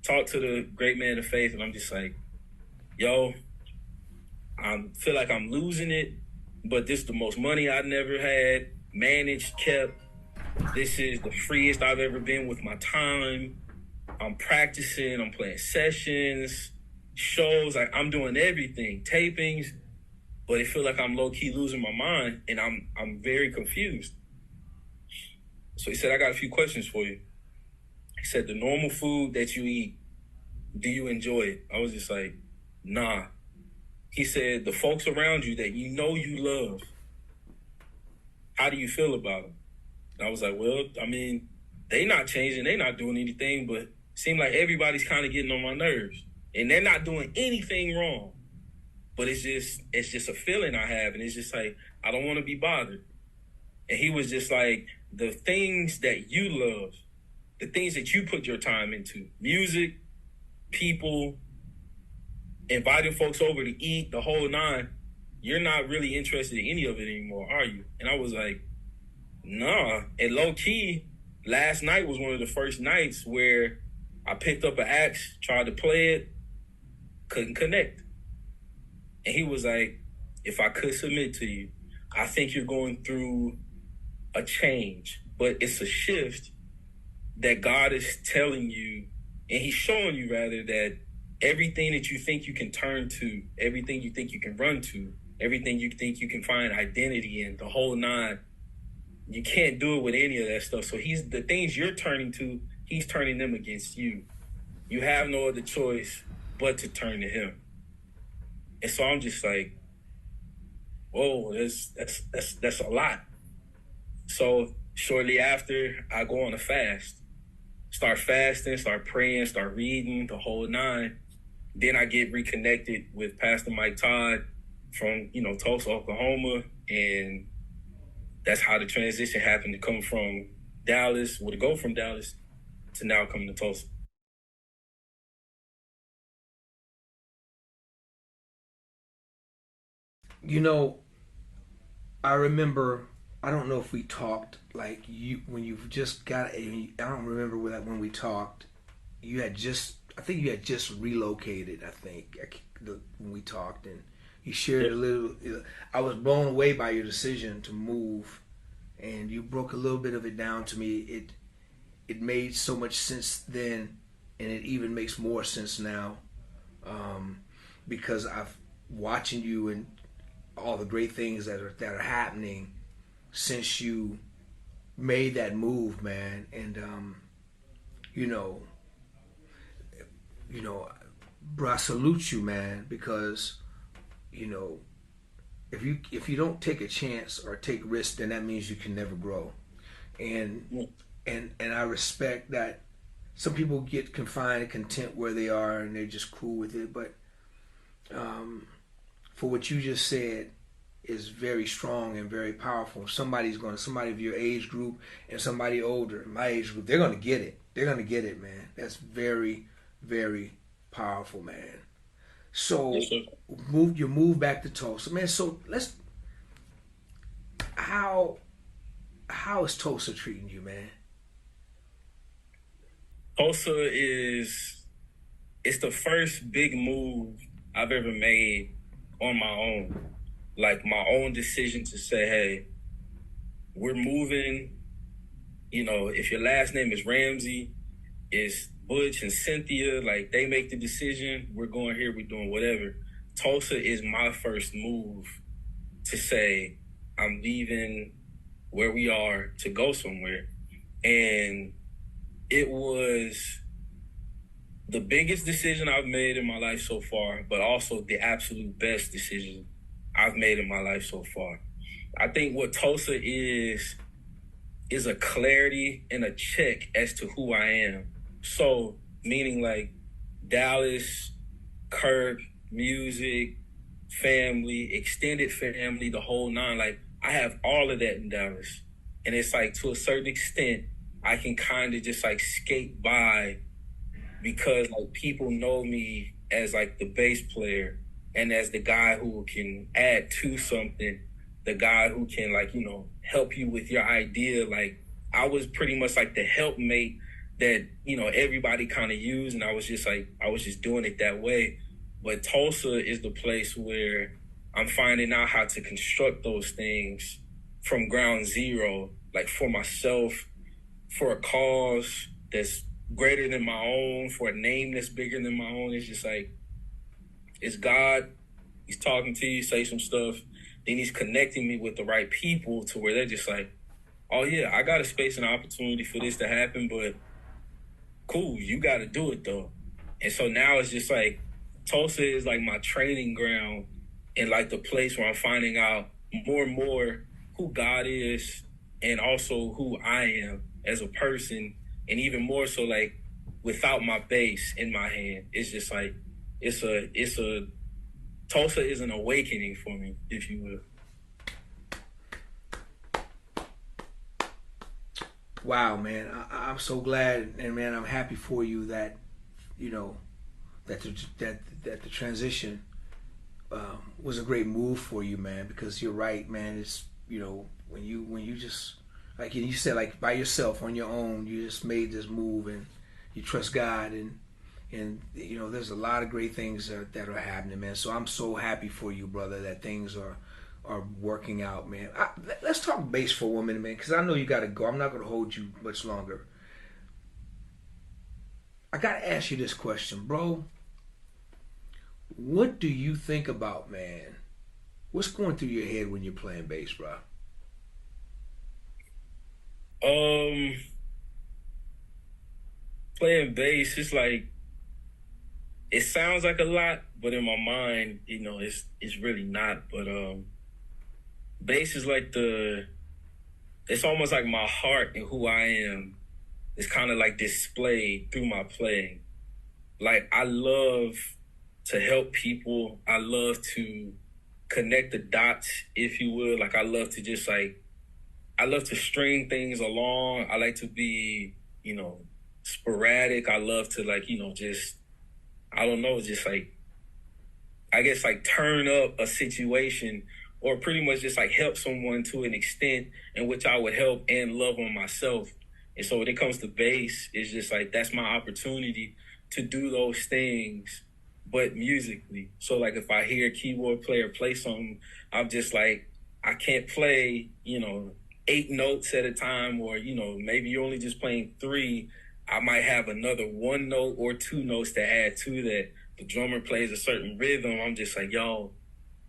Talk to the great man of faith, and I'm just like, yo, I feel like I'm losing it, but this is the most money I've never had, managed, kept. This is the freest I've ever been with my time. I'm practicing, I'm playing sessions, shows, like I'm doing everything, tapings, but it feels like I'm low-key losing my mind, and I'm very confused. So he said, I got a few questions for you. He said, the normal food that you eat, do you enjoy it? I was just like, nah. He said, the folks around you that you love, how do you feel about them? And I was like, well, I mean, they not changing, they not doing anything, but it seemed like everybody's kind of getting on my nerves. And they're not doing anything wrong. But it's just a feeling I have, and it's just like, I don't want to be bothered. And he was just like, the things that you love, the things that you put your time into, music, people, inviting folks over to eat, the whole 9, you're not really interested in any of it anymore, are you? And I was like, nah. And low key, last night was one of the first nights where I picked up an axe, tried to play it, couldn't connect. And he was like, if I could submit to you, I think you're going through a change, but it's a shift that God is telling you, and he's showing you rather, that everything that you think you can turn to, everything you think you can run to, everything you think you can find identity in, the whole 9, you can't do it with any of that stuff. So the things you're turning to, he's turning them against you. You have no other choice but to turn to him. And so I'm just like, whoa, that's a lot. So shortly after, I go on a fast. Start fasting, start praying, start reading, the whole 9. Then I get reconnected with Pastor Mike Todd from, Tulsa, Oklahoma. And that's how the transition happened to come from Dallas, to go from Dallas to now coming to Tulsa. I remember, I don't know if we talked, like when you've just got, I don't remember when we talked, I think you had just relocated, when we talked, and you shared a little, I was blown away by your decision to move, and you broke a little bit of it down to me. It made so much sense then, and it even makes more sense now, because I've watching you and all the great things that are happening since you made that move, man. And bro, I salute you, man, because if you don't take a chance or take risks, then that means you can never grow. And I respect that. Some people get confined and content where they are, and they're just cool with it. But for what you just said is very strong and very powerful. Somebody of your age group and somebody older, my age group, they're gonna get it. They're gonna get it, man. That's very, very powerful, man. So you move back to Tulsa, man. So how is Tulsa treating you, man? Tulsa it's the first big move I've ever made on my own. Like my own decision to say, hey, we're moving. If your last name is Ramsey, it's Butch and Cynthia, like they make the decision, we're going here, we're doing whatever. Tulsa is my first move to say, I'm leaving where we are to go somewhere. And it was the biggest decision I've made in my life so far, but also the absolute best decision I've made in my life so far. I think what Tulsa is a clarity and a check as to who I am. So, meaning like Dallas, Kirk, music, family, extended family, the whole nine. Like, I have all of that in Dallas. And it's like, to a certain extent, I can kind of just like skate by because like people know me as like the bass player and as the guy who can add to something, the guy who can like, you know, help you with your idea. Like, I was pretty much like the helpmate that, you know, everybody kind of used, and I was just doing it that way. But Tulsa is the place where I'm finding out how to construct those things from ground zero, like for myself, for a cause that's greater than my own, for a name that's bigger than my own. It's just like, it's God. He's talking to you, say some stuff. Then he's connecting me with the right people to where they're just like, oh yeah, I got a space and opportunity for this to happen, but cool, you got to do it though. And so now it's just like, Tulsa is like my training ground and like the place where I'm finding out more and more who God is and also who I am as a person. And even more so, like, without my bass in my hand, it's just like, Tulsa is an awakening for me, if you will. Wow, man, I'm so glad, and man, I'm happy for you that, you know, that the transition was a great move for you, man. Because you're right, man. It's, you know, when you just, like you said, like by yourself on your own, you just made this move and you trust God, and you know, there's a lot of great things that are happening, man. So I'm so happy for you, brother, that things are working out, man. Let's talk bass for a minute, man, because I know you got to go. I'm not going to hold you much longer. I got to ask you this question, bro. What do you think about, man? What's going through your head when you're playing bass, bro? Playing bass, it's like, it sounds like a lot, but in my mind, you know, it's really not. But bass is like it's almost like my heart and who I am is kind of like displayed through my playing. Like, I love to help people. I love to connect the dots, if you will. Like, I love to just like, I love to string things along. I like to be, you know, sporadic. I love to like, you know, just, I don't know, just like, I guess like turn up a situation or pretty much just like help someone to an extent in which I would help and love on myself. And so when it comes to bass, it's just like, that's my opportunity to do those things, but musically. So like if I hear a keyboard player play something, I'm just like, I can't play, you know, 8 notes at a time, or, you know, maybe you're only just playing 3. I might have another 1 note or 2 notes to add to that. The drummer plays a certain rhythm. I'm just like, yo,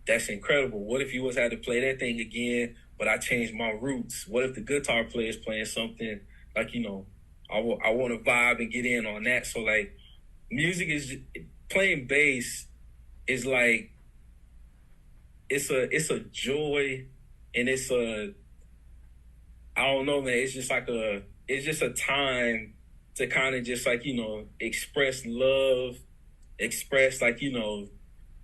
that's incredible. What if you had to play that thing again, but I changed my roots? What if the guitar player is playing something like, you know, I want to vibe and get in on that. So like, music is, playing bass is like, it's a joy, and it's a, I don't know, man. It's just like it's just a time to kind of just like, you know, express love, express like, you know,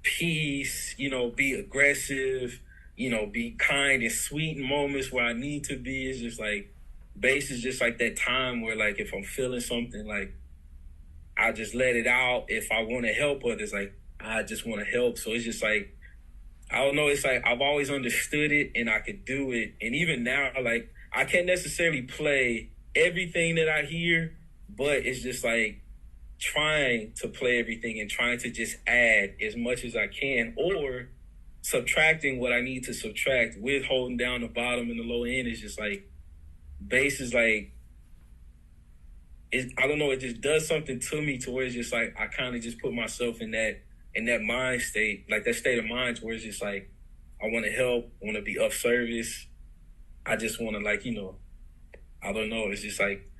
peace, you know, be aggressive, you know, be kind and sweet in moments where I need to be. It's just like, bass is just like that time where like, if I'm feeling something, like, I just let it out. If I want to help others, like, I just want to help. So it's just like, I don't know. It's like, I've always understood it and I could do it. And even now, like, I can't necessarily play everything that I hear, but it's just like trying to play everything and trying to just add as much as I can, or subtracting what I need to subtract with holding down the bottom and the low end. Is just like, bass is like, I don't know, it just does something to me to where it's just like I kind of just put myself in that mind state, like that state of mind where it's just like I want to help, want to be of service. I just want to, like, you know, I don't know. It's just like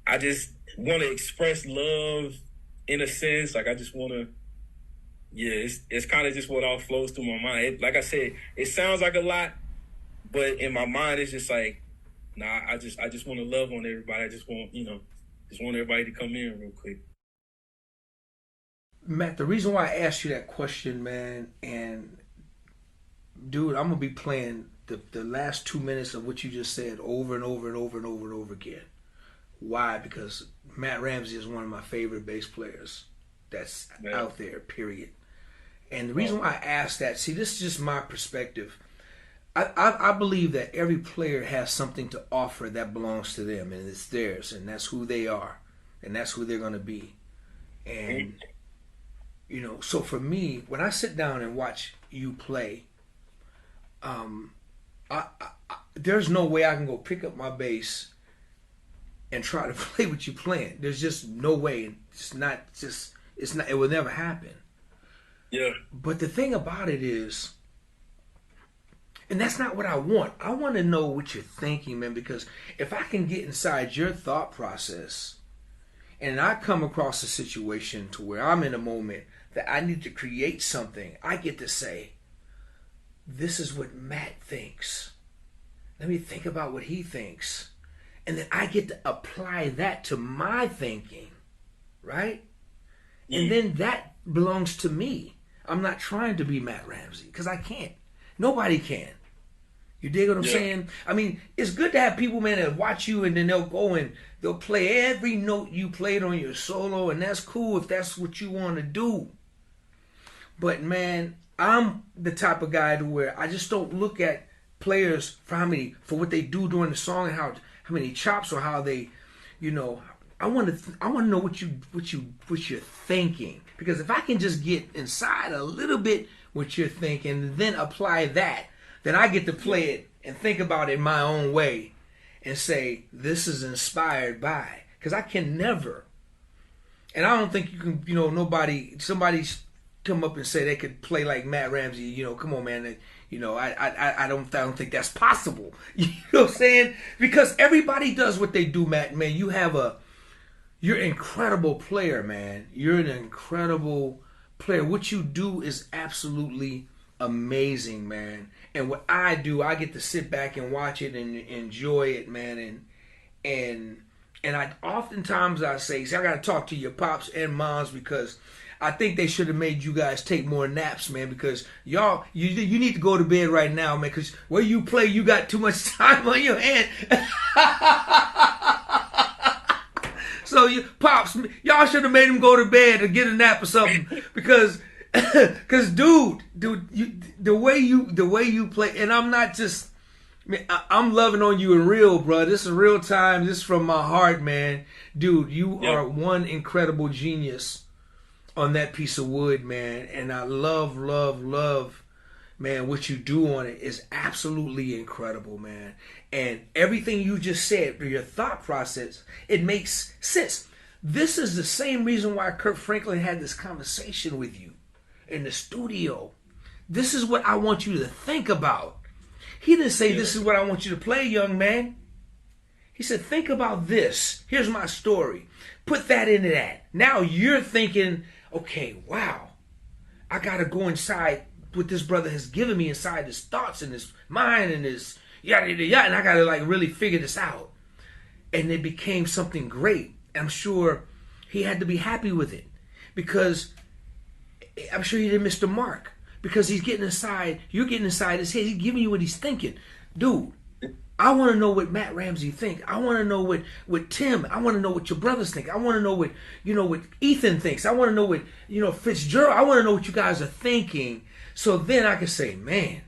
I just want to express love in a sense. Like I just want to, yeah. It's kind of just what all flows through my mind. Like I said, it sounds like a lot, but in my mind, it's just like, nah. I just want to love on everybody. I just want, you know, just want everybody to come in real quick. Matt, the reason why I asked you that question, man, and dude, I'm gonna be playing the last 2 minutes of what you just said over and over and over and over and over again. Why? Because Matt Ramsey is one of my favorite bass players that's out there, period. And the reason why I asked that, see, this is just my perspective. I believe that every player has something to offer that belongs to them, and it's theirs, and that's who they are, and that's who they're going to be. And, you know, so for me, when I sit down and watch you play, there's no way I can go pick up my bass and try to play what you're playing. There's just no way. It's not. It will never happen. Yeah. But the thing about it is, and that's not what I want. I want to know what you're thinking, man, because if I can get inside your thought process and I come across a situation to where I'm in a moment that I need to create something, I get to say, this is what Matt thinks. Let me think about what he thinks. And then I get to apply that to my thinking, right? And then that belongs to me. I'm not trying to be Matt Ramsey because I can't. Nobody can. You dig what I'm saying? I mean, it's good to have people, man, that watch you and then they'll go and they'll play every note you played on your solo, and that's cool if that's what you want to do. But, man, I'm the type of guy to where I just don't look at players for what they do during the song and how many chops or how they, you know. I want to know what you're thinking, because if I can just get inside a little bit what you're thinking and then apply that, then I get to play it and think about it my own way and say this is inspired by, because I can never, and I don't think you can, you know, somebody's come up and say they could play like Matt Ramsey, you know, come on, man, you know, I don't think that's possible. You know what I'm saying? Because everybody does what they do, Matt. Man, you're an incredible player, man. You're an incredible player. What you do is absolutely amazing, man. And what I do, I get to sit back and watch it and enjoy it, man. And I oftentimes I say, I got to talk to your pops and moms, because I think they should have made you guys take more naps, man, because y'all, you need to go to bed right now, man, because where you play, you got too much time on your hand. So you pops, y'all should have made him go to bed or get a nap or something, because dude, the way you play, and I'm not just, I'm loving on you in real, bro. This is real time. This is from my heart, man. Dude, you are one incredible genius on that piece of wood, man. And I love, man, what you do on it is absolutely incredible, man. And everything you just said, your thought process, it makes sense. This is the same reason why Kirk Franklin had this conversation with you in the studio. This is what I want you to think about. He didn't say, this is what I want you to play, young man. He said, think about this. Here's my story. Put that into that. Now you're thinking, okay, wow, I got to go inside what this brother has given me inside his thoughts and his mind and his yada, yada, yada, and I got to like really figure this out. And it became something great. I'm sure he had to be happy with it, because I'm sure he didn't miss the mark, because he's getting inside, you're getting inside his head. He's giving you what he's thinking. Dude, I want to know what Matt Ramsey thinks. I want to know what Tim, I want to know what your brothers think. I want to know what Ethan thinks. I want to know what, Fitzgerald, I want to know what you guys are thinking. So then I can say, man,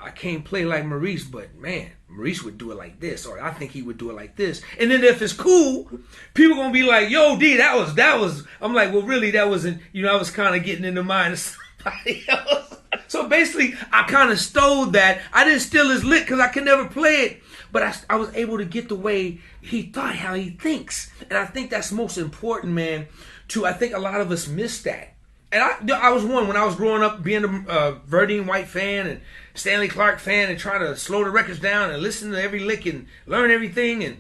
I can't play like Maurice, but man, Maurice would do it like this, or I think he would do it like this. And then if it's cool, people gonna be like, yo, D, that was, I'm like, well, really, that wasn't, I was kind of getting in the mind of somebody else. So basically, I kind of stole that. I didn't steal his lick because I could never play it, but I was able to get the way he thought, how he thinks, and I think that's most important, man. I think a lot of us miss that. And I was one when I was growing up, being a Verdine White fan and Stanley Clarke fan, and trying to slow the records down and listen to every lick and learn everything. And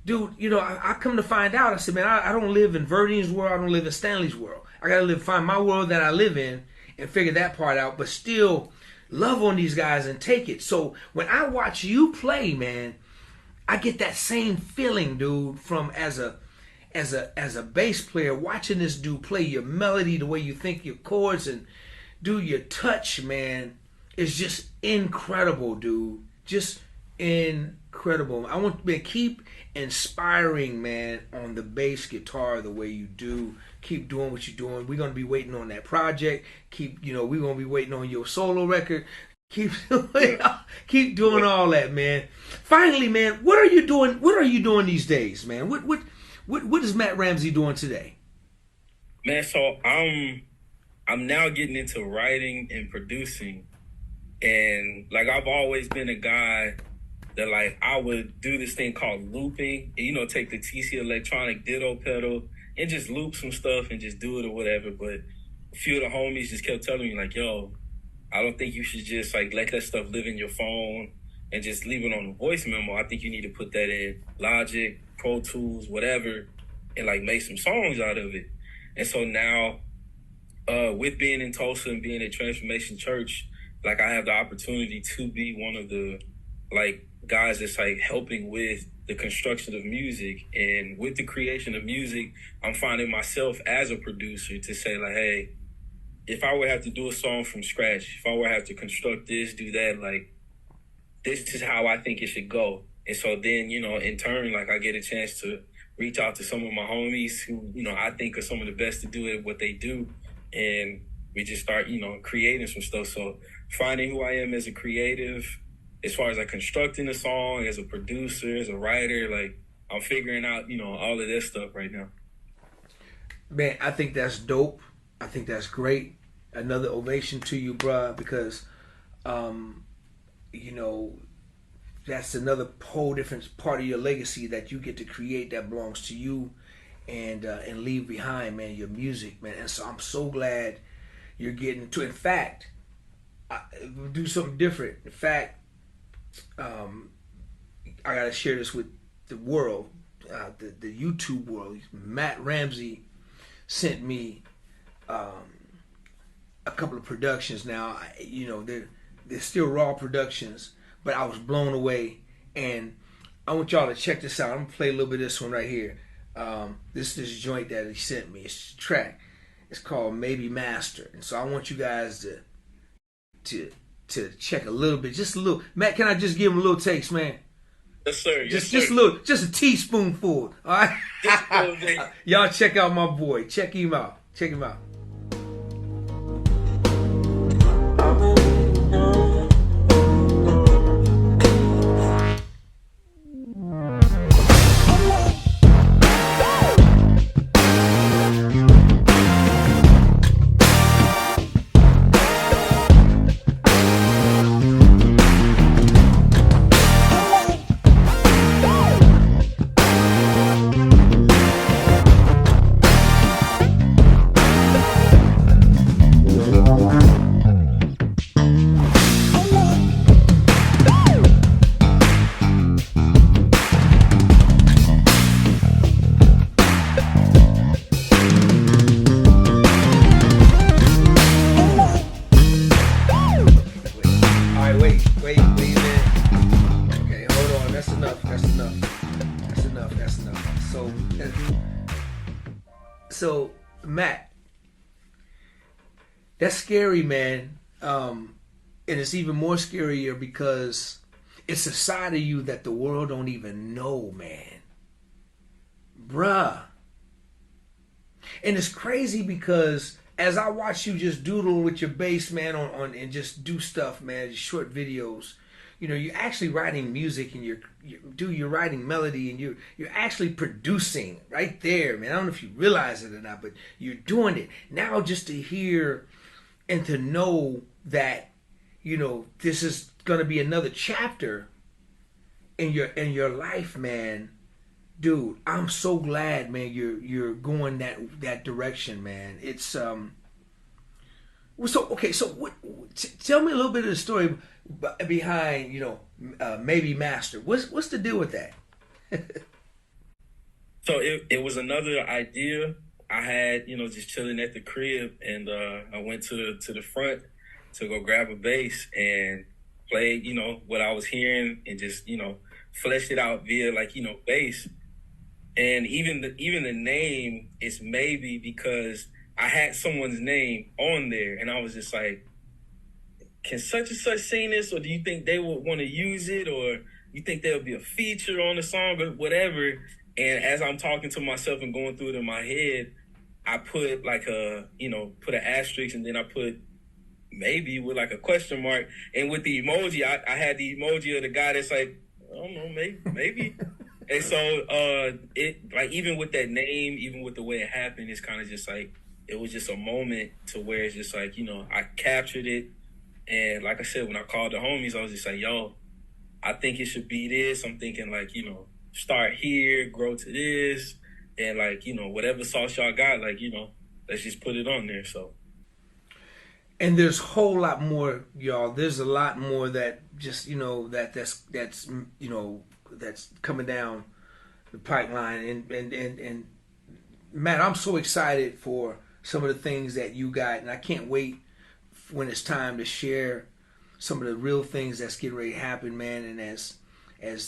dude, I come to find out, I said, man, I don't live in Verdine's world. I don't live in Stanley's world. I gotta find my world that I live in and figure that part out, but still love on these guys and take it. So when I watch you play, man, I get that same feeling, dude, from as a bass player, watching this dude play your melody, the way you think your chords, and dude, your touch, man, is just incredible, dude. Just incredible. I want to keep inspiring, man, on the bass guitar the way you do. Keep doing what you're doing. We're gonna be waiting on that project. We're gonna be waiting on your solo record. Keep doing all that, man. Finally, man, what are you doing? What are you doing these days, man? What is Matt Ramsey doing today? Man, so I'm now getting into writing and producing, and like I've always been a guy that like I would do this thing called looping, and, take the TC electronic ditto pedal and just loop some stuff and just do it or whatever. But a few of the homies just kept telling me like, yo, I don't think you should just like let that stuff live in your phone and just leave it on a voice memo. I think you need to put that in Logic, Pro Tools, whatever, and like make some songs out of it. And so now, with being in Tulsa and being at Transformation Church, like I have the opportunity to be one of the like guys that's like helping with the construction of music. And with the creation of music, I'm finding myself as a producer to say like, hey, if I would have to do a song from scratch, if I would have to construct this, do that, like this is how I think it should go. And so then, in turn, like I get a chance to reach out to some of my homies who, I think are some of the best to do it, what they do. And we just start, creating some stuff. So finding who I am as a creative, as far as like constructing a song, as a producer, as a writer, like I'm figuring out, all of this stuff right now. Man, I think that's dope. I think that's great. Another ovation to you, bruh, because, that's another whole different part of your legacy that you get to create that belongs to you and leave behind, man, your music, man. And so I'm so glad you're getting to. In fact, do something different. In fact, I gotta share this with the world, the YouTube world. Matt Ramsey sent me a couple of productions. Now, they're still raw productions, but I was blown away, and I want y'all to check this out. I'm gonna play a little bit of this one right here. This joint that he sent me. It's a track. It's called Maybe Master, and so I want you guys to check a little bit, just a little. Matt, can I just give him a little taste, man? Yes, sir. Just a little, just a teaspoonful. All right. Y'all check out my boy. Check him out. Check him out. So, Matt, that's scary, man. And it's even more scarier because it's a side of you that the world don't even know, man. Bruh. And it's crazy because as I watch you just doodle with your bass, man, on and just do stuff, man, just short videos, you're actually writing music and you're writing melody and you're actually producing right there, man. I don't know if you realize it or not, but you're doing it. Now just to hear and to know that, you know, this is going to be another chapter in your life, man. Dude, I'm so glad, man, you're going that direction, man. It's so okay. So tell me a little bit of the story behind, you know, maybe Master. What's the deal with that? So it was another idea I had, you know, just chilling at the crib, and I went to the front to go grab a bass and played, you know, what I was hearing, and just, you know, fleshed it out via, like, you know, bass. And even the name is maybe because I had someone's name on there, and I was just like, can such and such sing this, or do you think they would want to use it, or you think there'll be a feature on the song, or whatever? And as I'm talking to myself and going through it in my head, I put like put an asterisk, and then I put maybe with like a question mark. And with the emoji, I had the emoji of the guy that's like, I don't know, maybe. And so it, like, even with that name, even with the way it happened, it's kind of just like, it was just a moment to where it's just like, you know, I captured it. And like I said, when I called the homies, I was just like, yo, I think it should be this. I'm thinking, like, you know, start here, grow to this. And, like, you know, whatever sauce y'all got, like, you know, let's just put it on there. So. And there's a whole lot more, y'all. There's a lot more that just, you know, that's you know, that's coming down the pipeline. And Matt, I'm so excited for some of the things that you got, and I can't wait when it's time to share some of the real things that's getting ready to happen, man. And as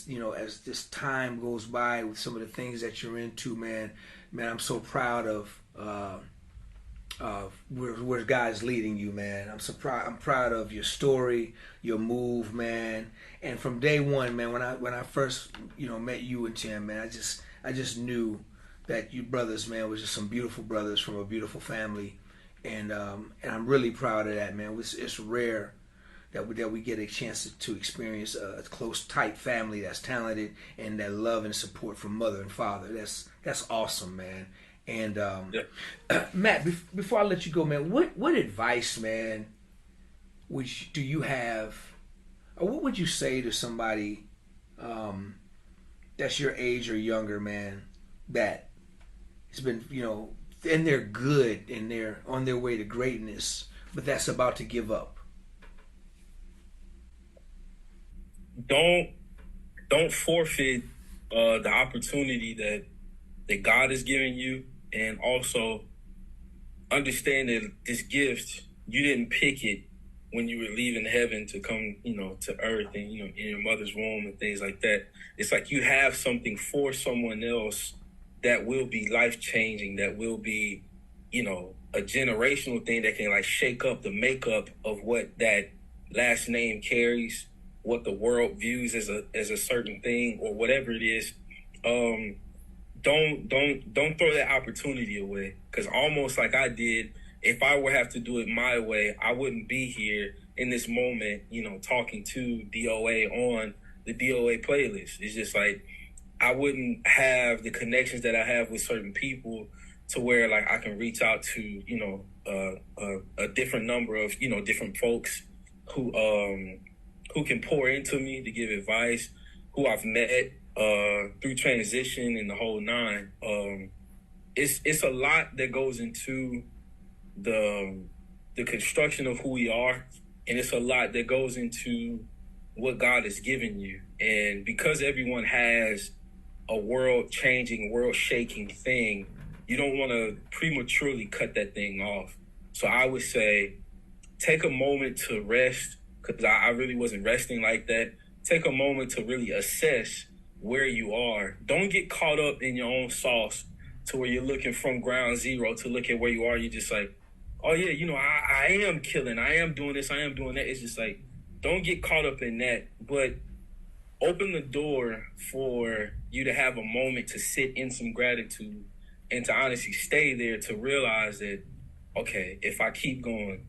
you know, as this time goes by with some of the things that you're into, man, I'm so proud of where God's leading you, man. I'm proud of your story, your move, man. And from day one, man, when I first, you know, met you and Tim, man, I just knew that you brothers, man, was just some beautiful brothers from a beautiful family, and I'm really proud of that, man. It's rare that we get a chance to experience a close, tight family that's talented and that love and support from mother and father. That's awesome, man. And Matt, before I let you go, man, what advice, man, do you have, or what would you say to somebody that's your age or younger, man, that has been, you know, and they're good and they're on their way to greatness, but that's about to give up? Don't forfeit the opportunity that God is giving you, and also understand that this gift, you didn't pick it when you were leaving heaven to come, you know, to earth, and, you know, in your mother's womb and things like that. It's like you have something for someone else that will be life-changing, that will be, you know, a generational thing that can, like, shake up the makeup of what that last name carries, what the world views as a certain thing, or whatever it is. Don't throw that opportunity away, because almost like I did, if I would have to do it my way, I wouldn't be here in this moment, you know, talking to DOA on the DOA playlist. It's just like, I wouldn't have the connections that I have with certain people to where, like, I can reach out to, you know, a different number of, you know, different folks who can pour into me to give advice, who I've met through transition and the whole nine. It's a lot that goes into the construction of who we are, and it's a lot that goes into what God has given you. And because everyone has a world-changing, world-shaking thing, you don't want to prematurely cut that thing off. So I would say, take a moment to rest, because I really wasn't resting like that. Take a moment to really assess where you are. Don't get caught up in your own sauce to where you're looking from ground zero to look at where you are. You're just like, oh yeah, you know, I am killing, I am doing this, I am doing that. It's just like, don't get caught up in that, but open the door for you to have a moment to sit in some gratitude and to honestly stay there, to realize that, okay, if I keep going,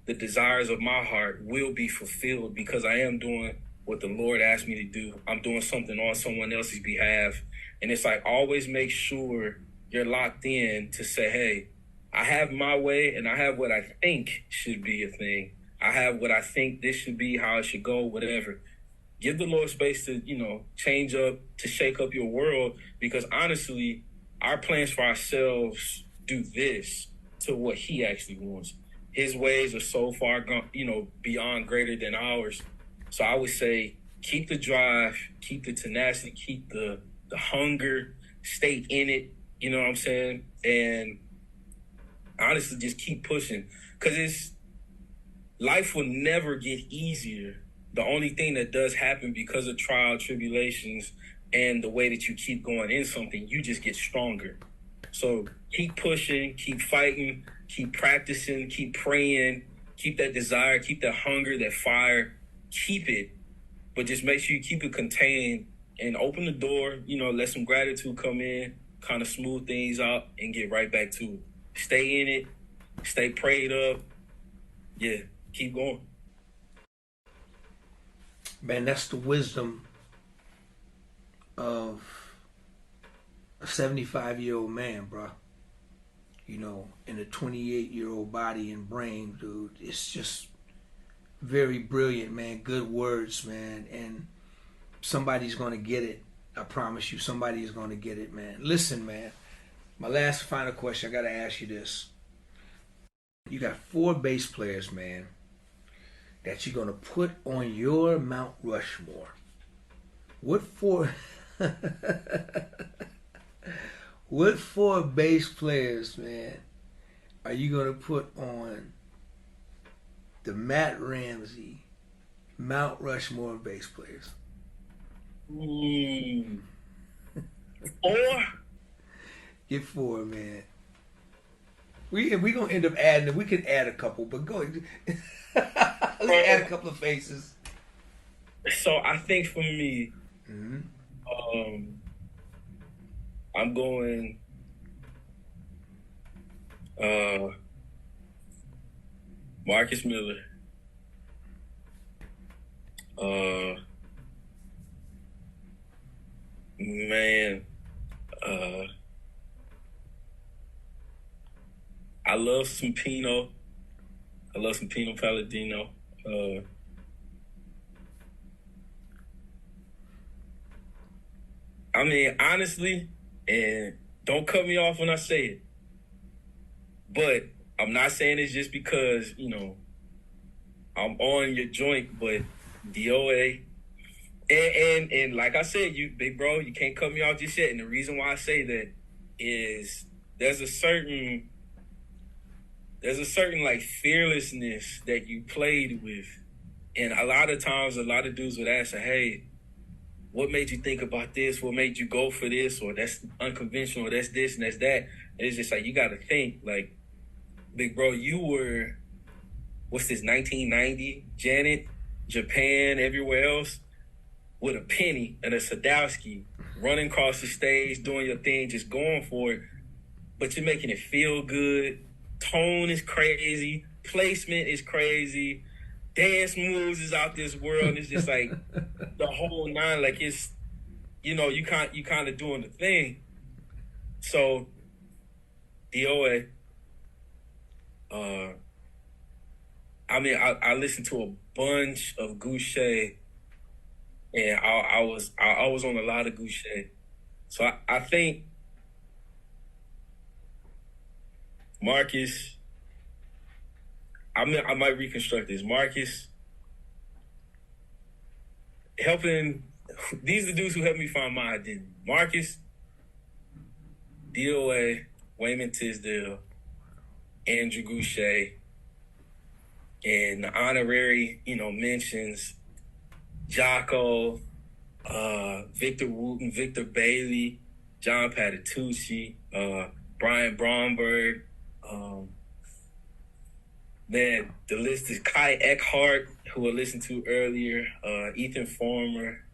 the desires of my heart will be fulfilled, because I am doing what the Lord asked me to do. I'm doing something on someone else's behalf. And it's like, always make sure you're locked in to say, hey, I have my way and I have what I think should be a thing, I have what I think this should be, how it should go, whatever. Give the Lord space to, change up, to shake up your world, because honestly, our plans for ourselves do this to what he actually wants. His ways are so far gone, beyond greater than ours. So I would say keep the drive, keep the tenacity, keep the hunger, stay in it, you know what I'm saying? And honestly, just keep pushing, because life will never get easier. The only thing that does happen because of trial, tribulations, and the way that you keep going in something, you just get stronger. So keep pushing, keep fighting, keep practicing, keep praying, keep that desire, keep that hunger, that fire, keep it. But just make sure you keep it contained and open the door, let some gratitude come in, kind of smooth things out, and get right back to it. Stay in it, stay prayed up. Yeah, keep going. Man, that's the wisdom of a 75-year-old man, bro. In a 28-year-old body and brain, dude. It's just very brilliant, man. Good words, man. And somebody's going to get it. I promise you, somebody is going to get it, man. Listen, man. My last final question, I got to ask you this. You got 4 bass players, man, that you're going to put on your Mount Rushmore. What 4 what 4 bass players, man, are you going to put on the Matt Ramsey Mount Rushmore bass players? 4? Get 4, man. We gonna end up adding. We can add a couple, but go. Let's add a couple of faces. So I think for me, I'm going. Marcus Miller. Man. I love some Pino. I love some Pino Palladino. Honestly, and don't cut me off when I say it, but I'm not saying it's just because, I'm on your joint, but DOA. And like I said, you big bro, you can't cut me off just yet. And the reason why I say that is there's a certain like fearlessness that you played with. And a lot of times, a lot of dudes would ask, hey, what made you think about this? What made you go for this? Or that's unconventional, or that's this and that's that. And it's just like, you got to think, like, big bro, you were, 1990, Janet, Japan, everywhere else, with a penny and a Sadowski, running across the stage, doing your thing, just going for it. But you're making it feel good. Tone is crazy. Placement is crazy. Dance moves is out this world. It's just like the whole nine. Like it's, you kind of doing the thing. So, DOA. I listened to a bunch of Goucher, and I was on a lot of Goucher. So I think Marcus, I might reconstruct this. Marcus, these are the dudes who helped me find my identity. Marcus, DOA, Wayman Tisdale, Andrew Goucher, and the honorary, mentions, Jocko, Victor Wooten, Victor Bailey, John Patitucci, Brian Bromberg. Then the list is Kai Eckhart, who I listened to earlier, Ethan Farmer.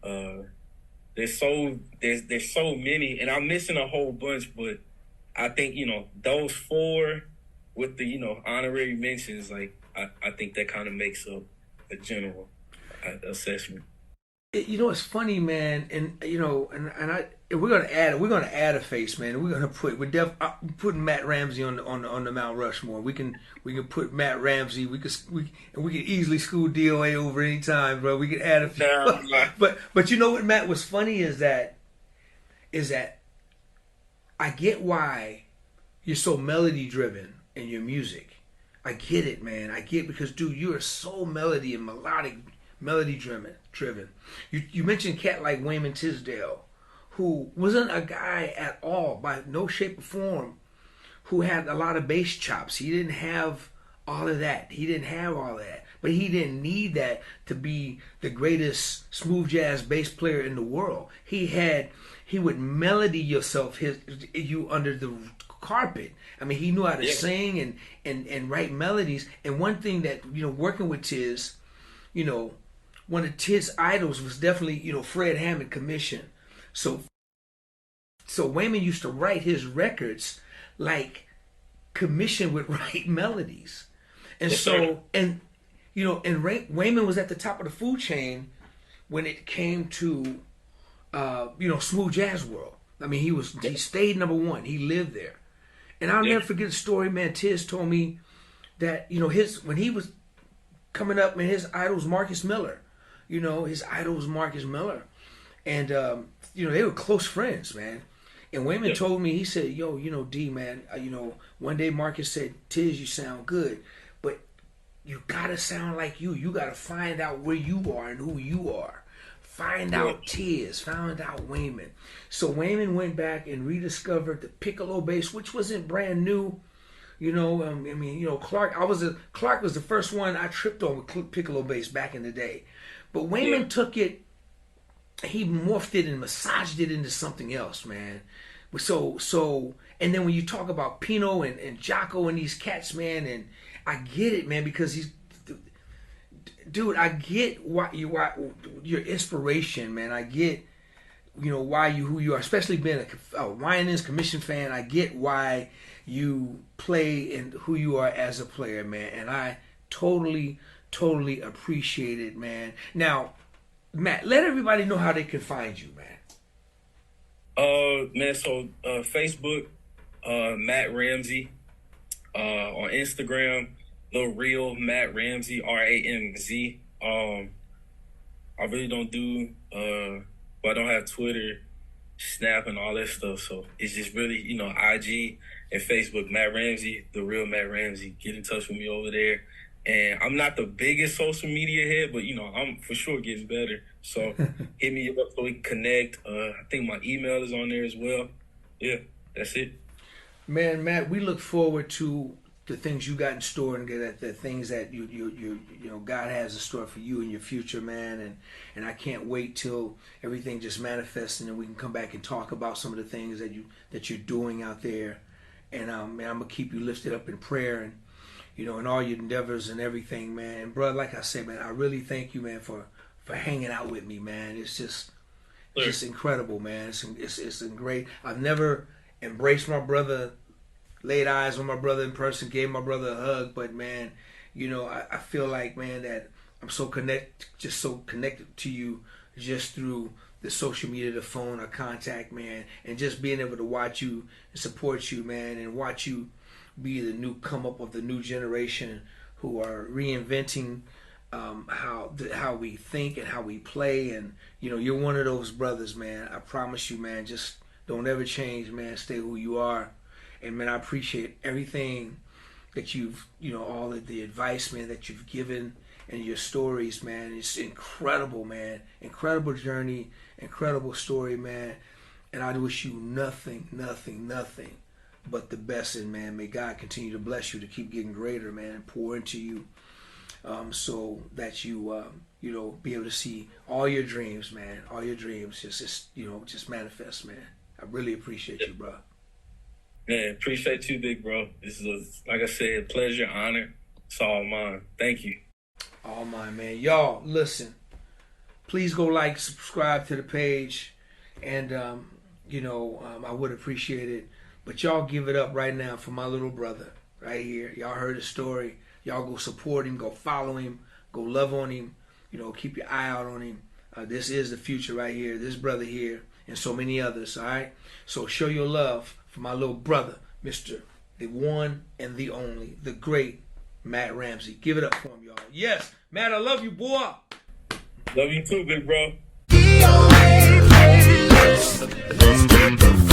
There's so many, and I'm missing a whole bunch, but I think, those 4 with the, honorary mentions, like, I think that kind of makes up a general assessment. You know, it's funny, man, and you know, and we're gonna add a face, man. We're putting Matt Ramsey on the Mount Rushmore. We can put Matt Ramsey. We can easily school DOA over any time, bro. We can add a few. But you know what, Matt? What's funny is that I get why you're so melody driven in your music. I get it, man. I get, because dude, you are so melody and melody driven. You mentioned a cat like Wayman Tisdale, who wasn't a guy at all, by no shape or form, who had a lot of bass chops. He didn't have all of that. But he didn't need that to be the greatest smooth jazz bass player in the world. He would melody you under the carpet. I mean, he knew how to sing and write melodies. And one thing that, you know, working with Tiz, you know, one of Tiz's idols was definitely, you know, Fred Hammond, Commissioned. So Wayman used to write his records like Commissioned would write melodies. And you know, and Wayman was at the top of the food chain when it came to, you know, smooth jazz world. I mean, he stayed number one. He lived there. And I'll never forget the story, man. Tiz told me that, you know, when he was coming up, man, his idol was Marcus Miller. You know, And, you know, they were close friends, man. And Wayman told me, he said, yo, you know, D, man, you know, one day Marcus said, Tiz, you sound good, but you got to sound like you. You got to find out where you are and who you are. Find out Tiz, find out Wayman. So Wayman went back and rediscovered the piccolo bass, which wasn't brand new. You know, I mean, you know, Clark was the first one I tripped on with piccolo bass back in the day. But Wayman took it, he morphed it and massaged it into something else, man. So, and then when you talk about Pino and Jocko and these cats, man, and I get it, man, because dude, I get why your inspiration, man. I get, you know, who you are, especially being a Winans Commission fan. I get why you play and who you are as a player, man. And I totally appreciate it, man. Now, Matt, let everybody know how they can find you, man. Man, so Facebook, Matt Ramsey. On Instagram, The Real Matt Ramsey, RAMZ. I really don't do, but I don't have Twitter, Snap, and all that stuff. So it's just really, you know, IG and Facebook, Matt Ramsey, The Real Matt Ramsey. Get in touch with me over there. And I'm not the biggest social media head, but, you know, I'm for sure getting better. So hit me up so we can connect. I think my email is on there as well. Yeah, that's it. Man, Matt, we look forward to the things you got in store and the things that you know God has in store for you in your future, man. And I can't wait till everything just manifests and then we can come back and talk about some of the things that you're doing out there. And man, I'm gonna keep you lifted up in prayer and, you know, in all your endeavors and everything, man. And bro, like I said, man, I really thank you, man, for hanging out with me, man. It's just incredible, man. It's great. I've never embraced my brother, laid eyes on my brother in person, gave my brother a hug, but man, you know, I feel like, man, that I'm so connected to you just through the social media, the phone, or contact, man, and just being able to watch you and support you, man, and watch you be the new come up of the new generation who are reinventing how we think and how we play. And you know, you're one of those brothers, man. I promise you, man. Just don't ever change, man. Stay who you are. And man, I appreciate everything that you've, you know, all of the advice, man, that you've given and your stories, man. It's incredible, man. Incredible journey, incredible story, man. And I wish you nothing but the best. And man, may God continue to bless you to keep getting greater, man, and pour into you, so that you, you know, be able to see all your dreams, man. All your dreams just manifest, man. I really appreciate you, bro. Man, appreciate you, big bro. This is, like I said, a pleasure, honor. It's all mine. Thank you. All mine, man. Y'all, listen. Please go like, subscribe to the page, and you know, I would appreciate it. But y'all give it up right now for my little brother right here. Y'all heard his story. Y'all go support him, go follow him, go love on him. You know, keep your eye out on him. This is the future right here. This brother here and so many others. All right. So show your love for my little brother, Mr. the one and the only, the great Matt Ramsey. Give it up for him, y'all. Yes, Matt, I love you, boy. Love you too, big bro. DOA playlist. Let's take a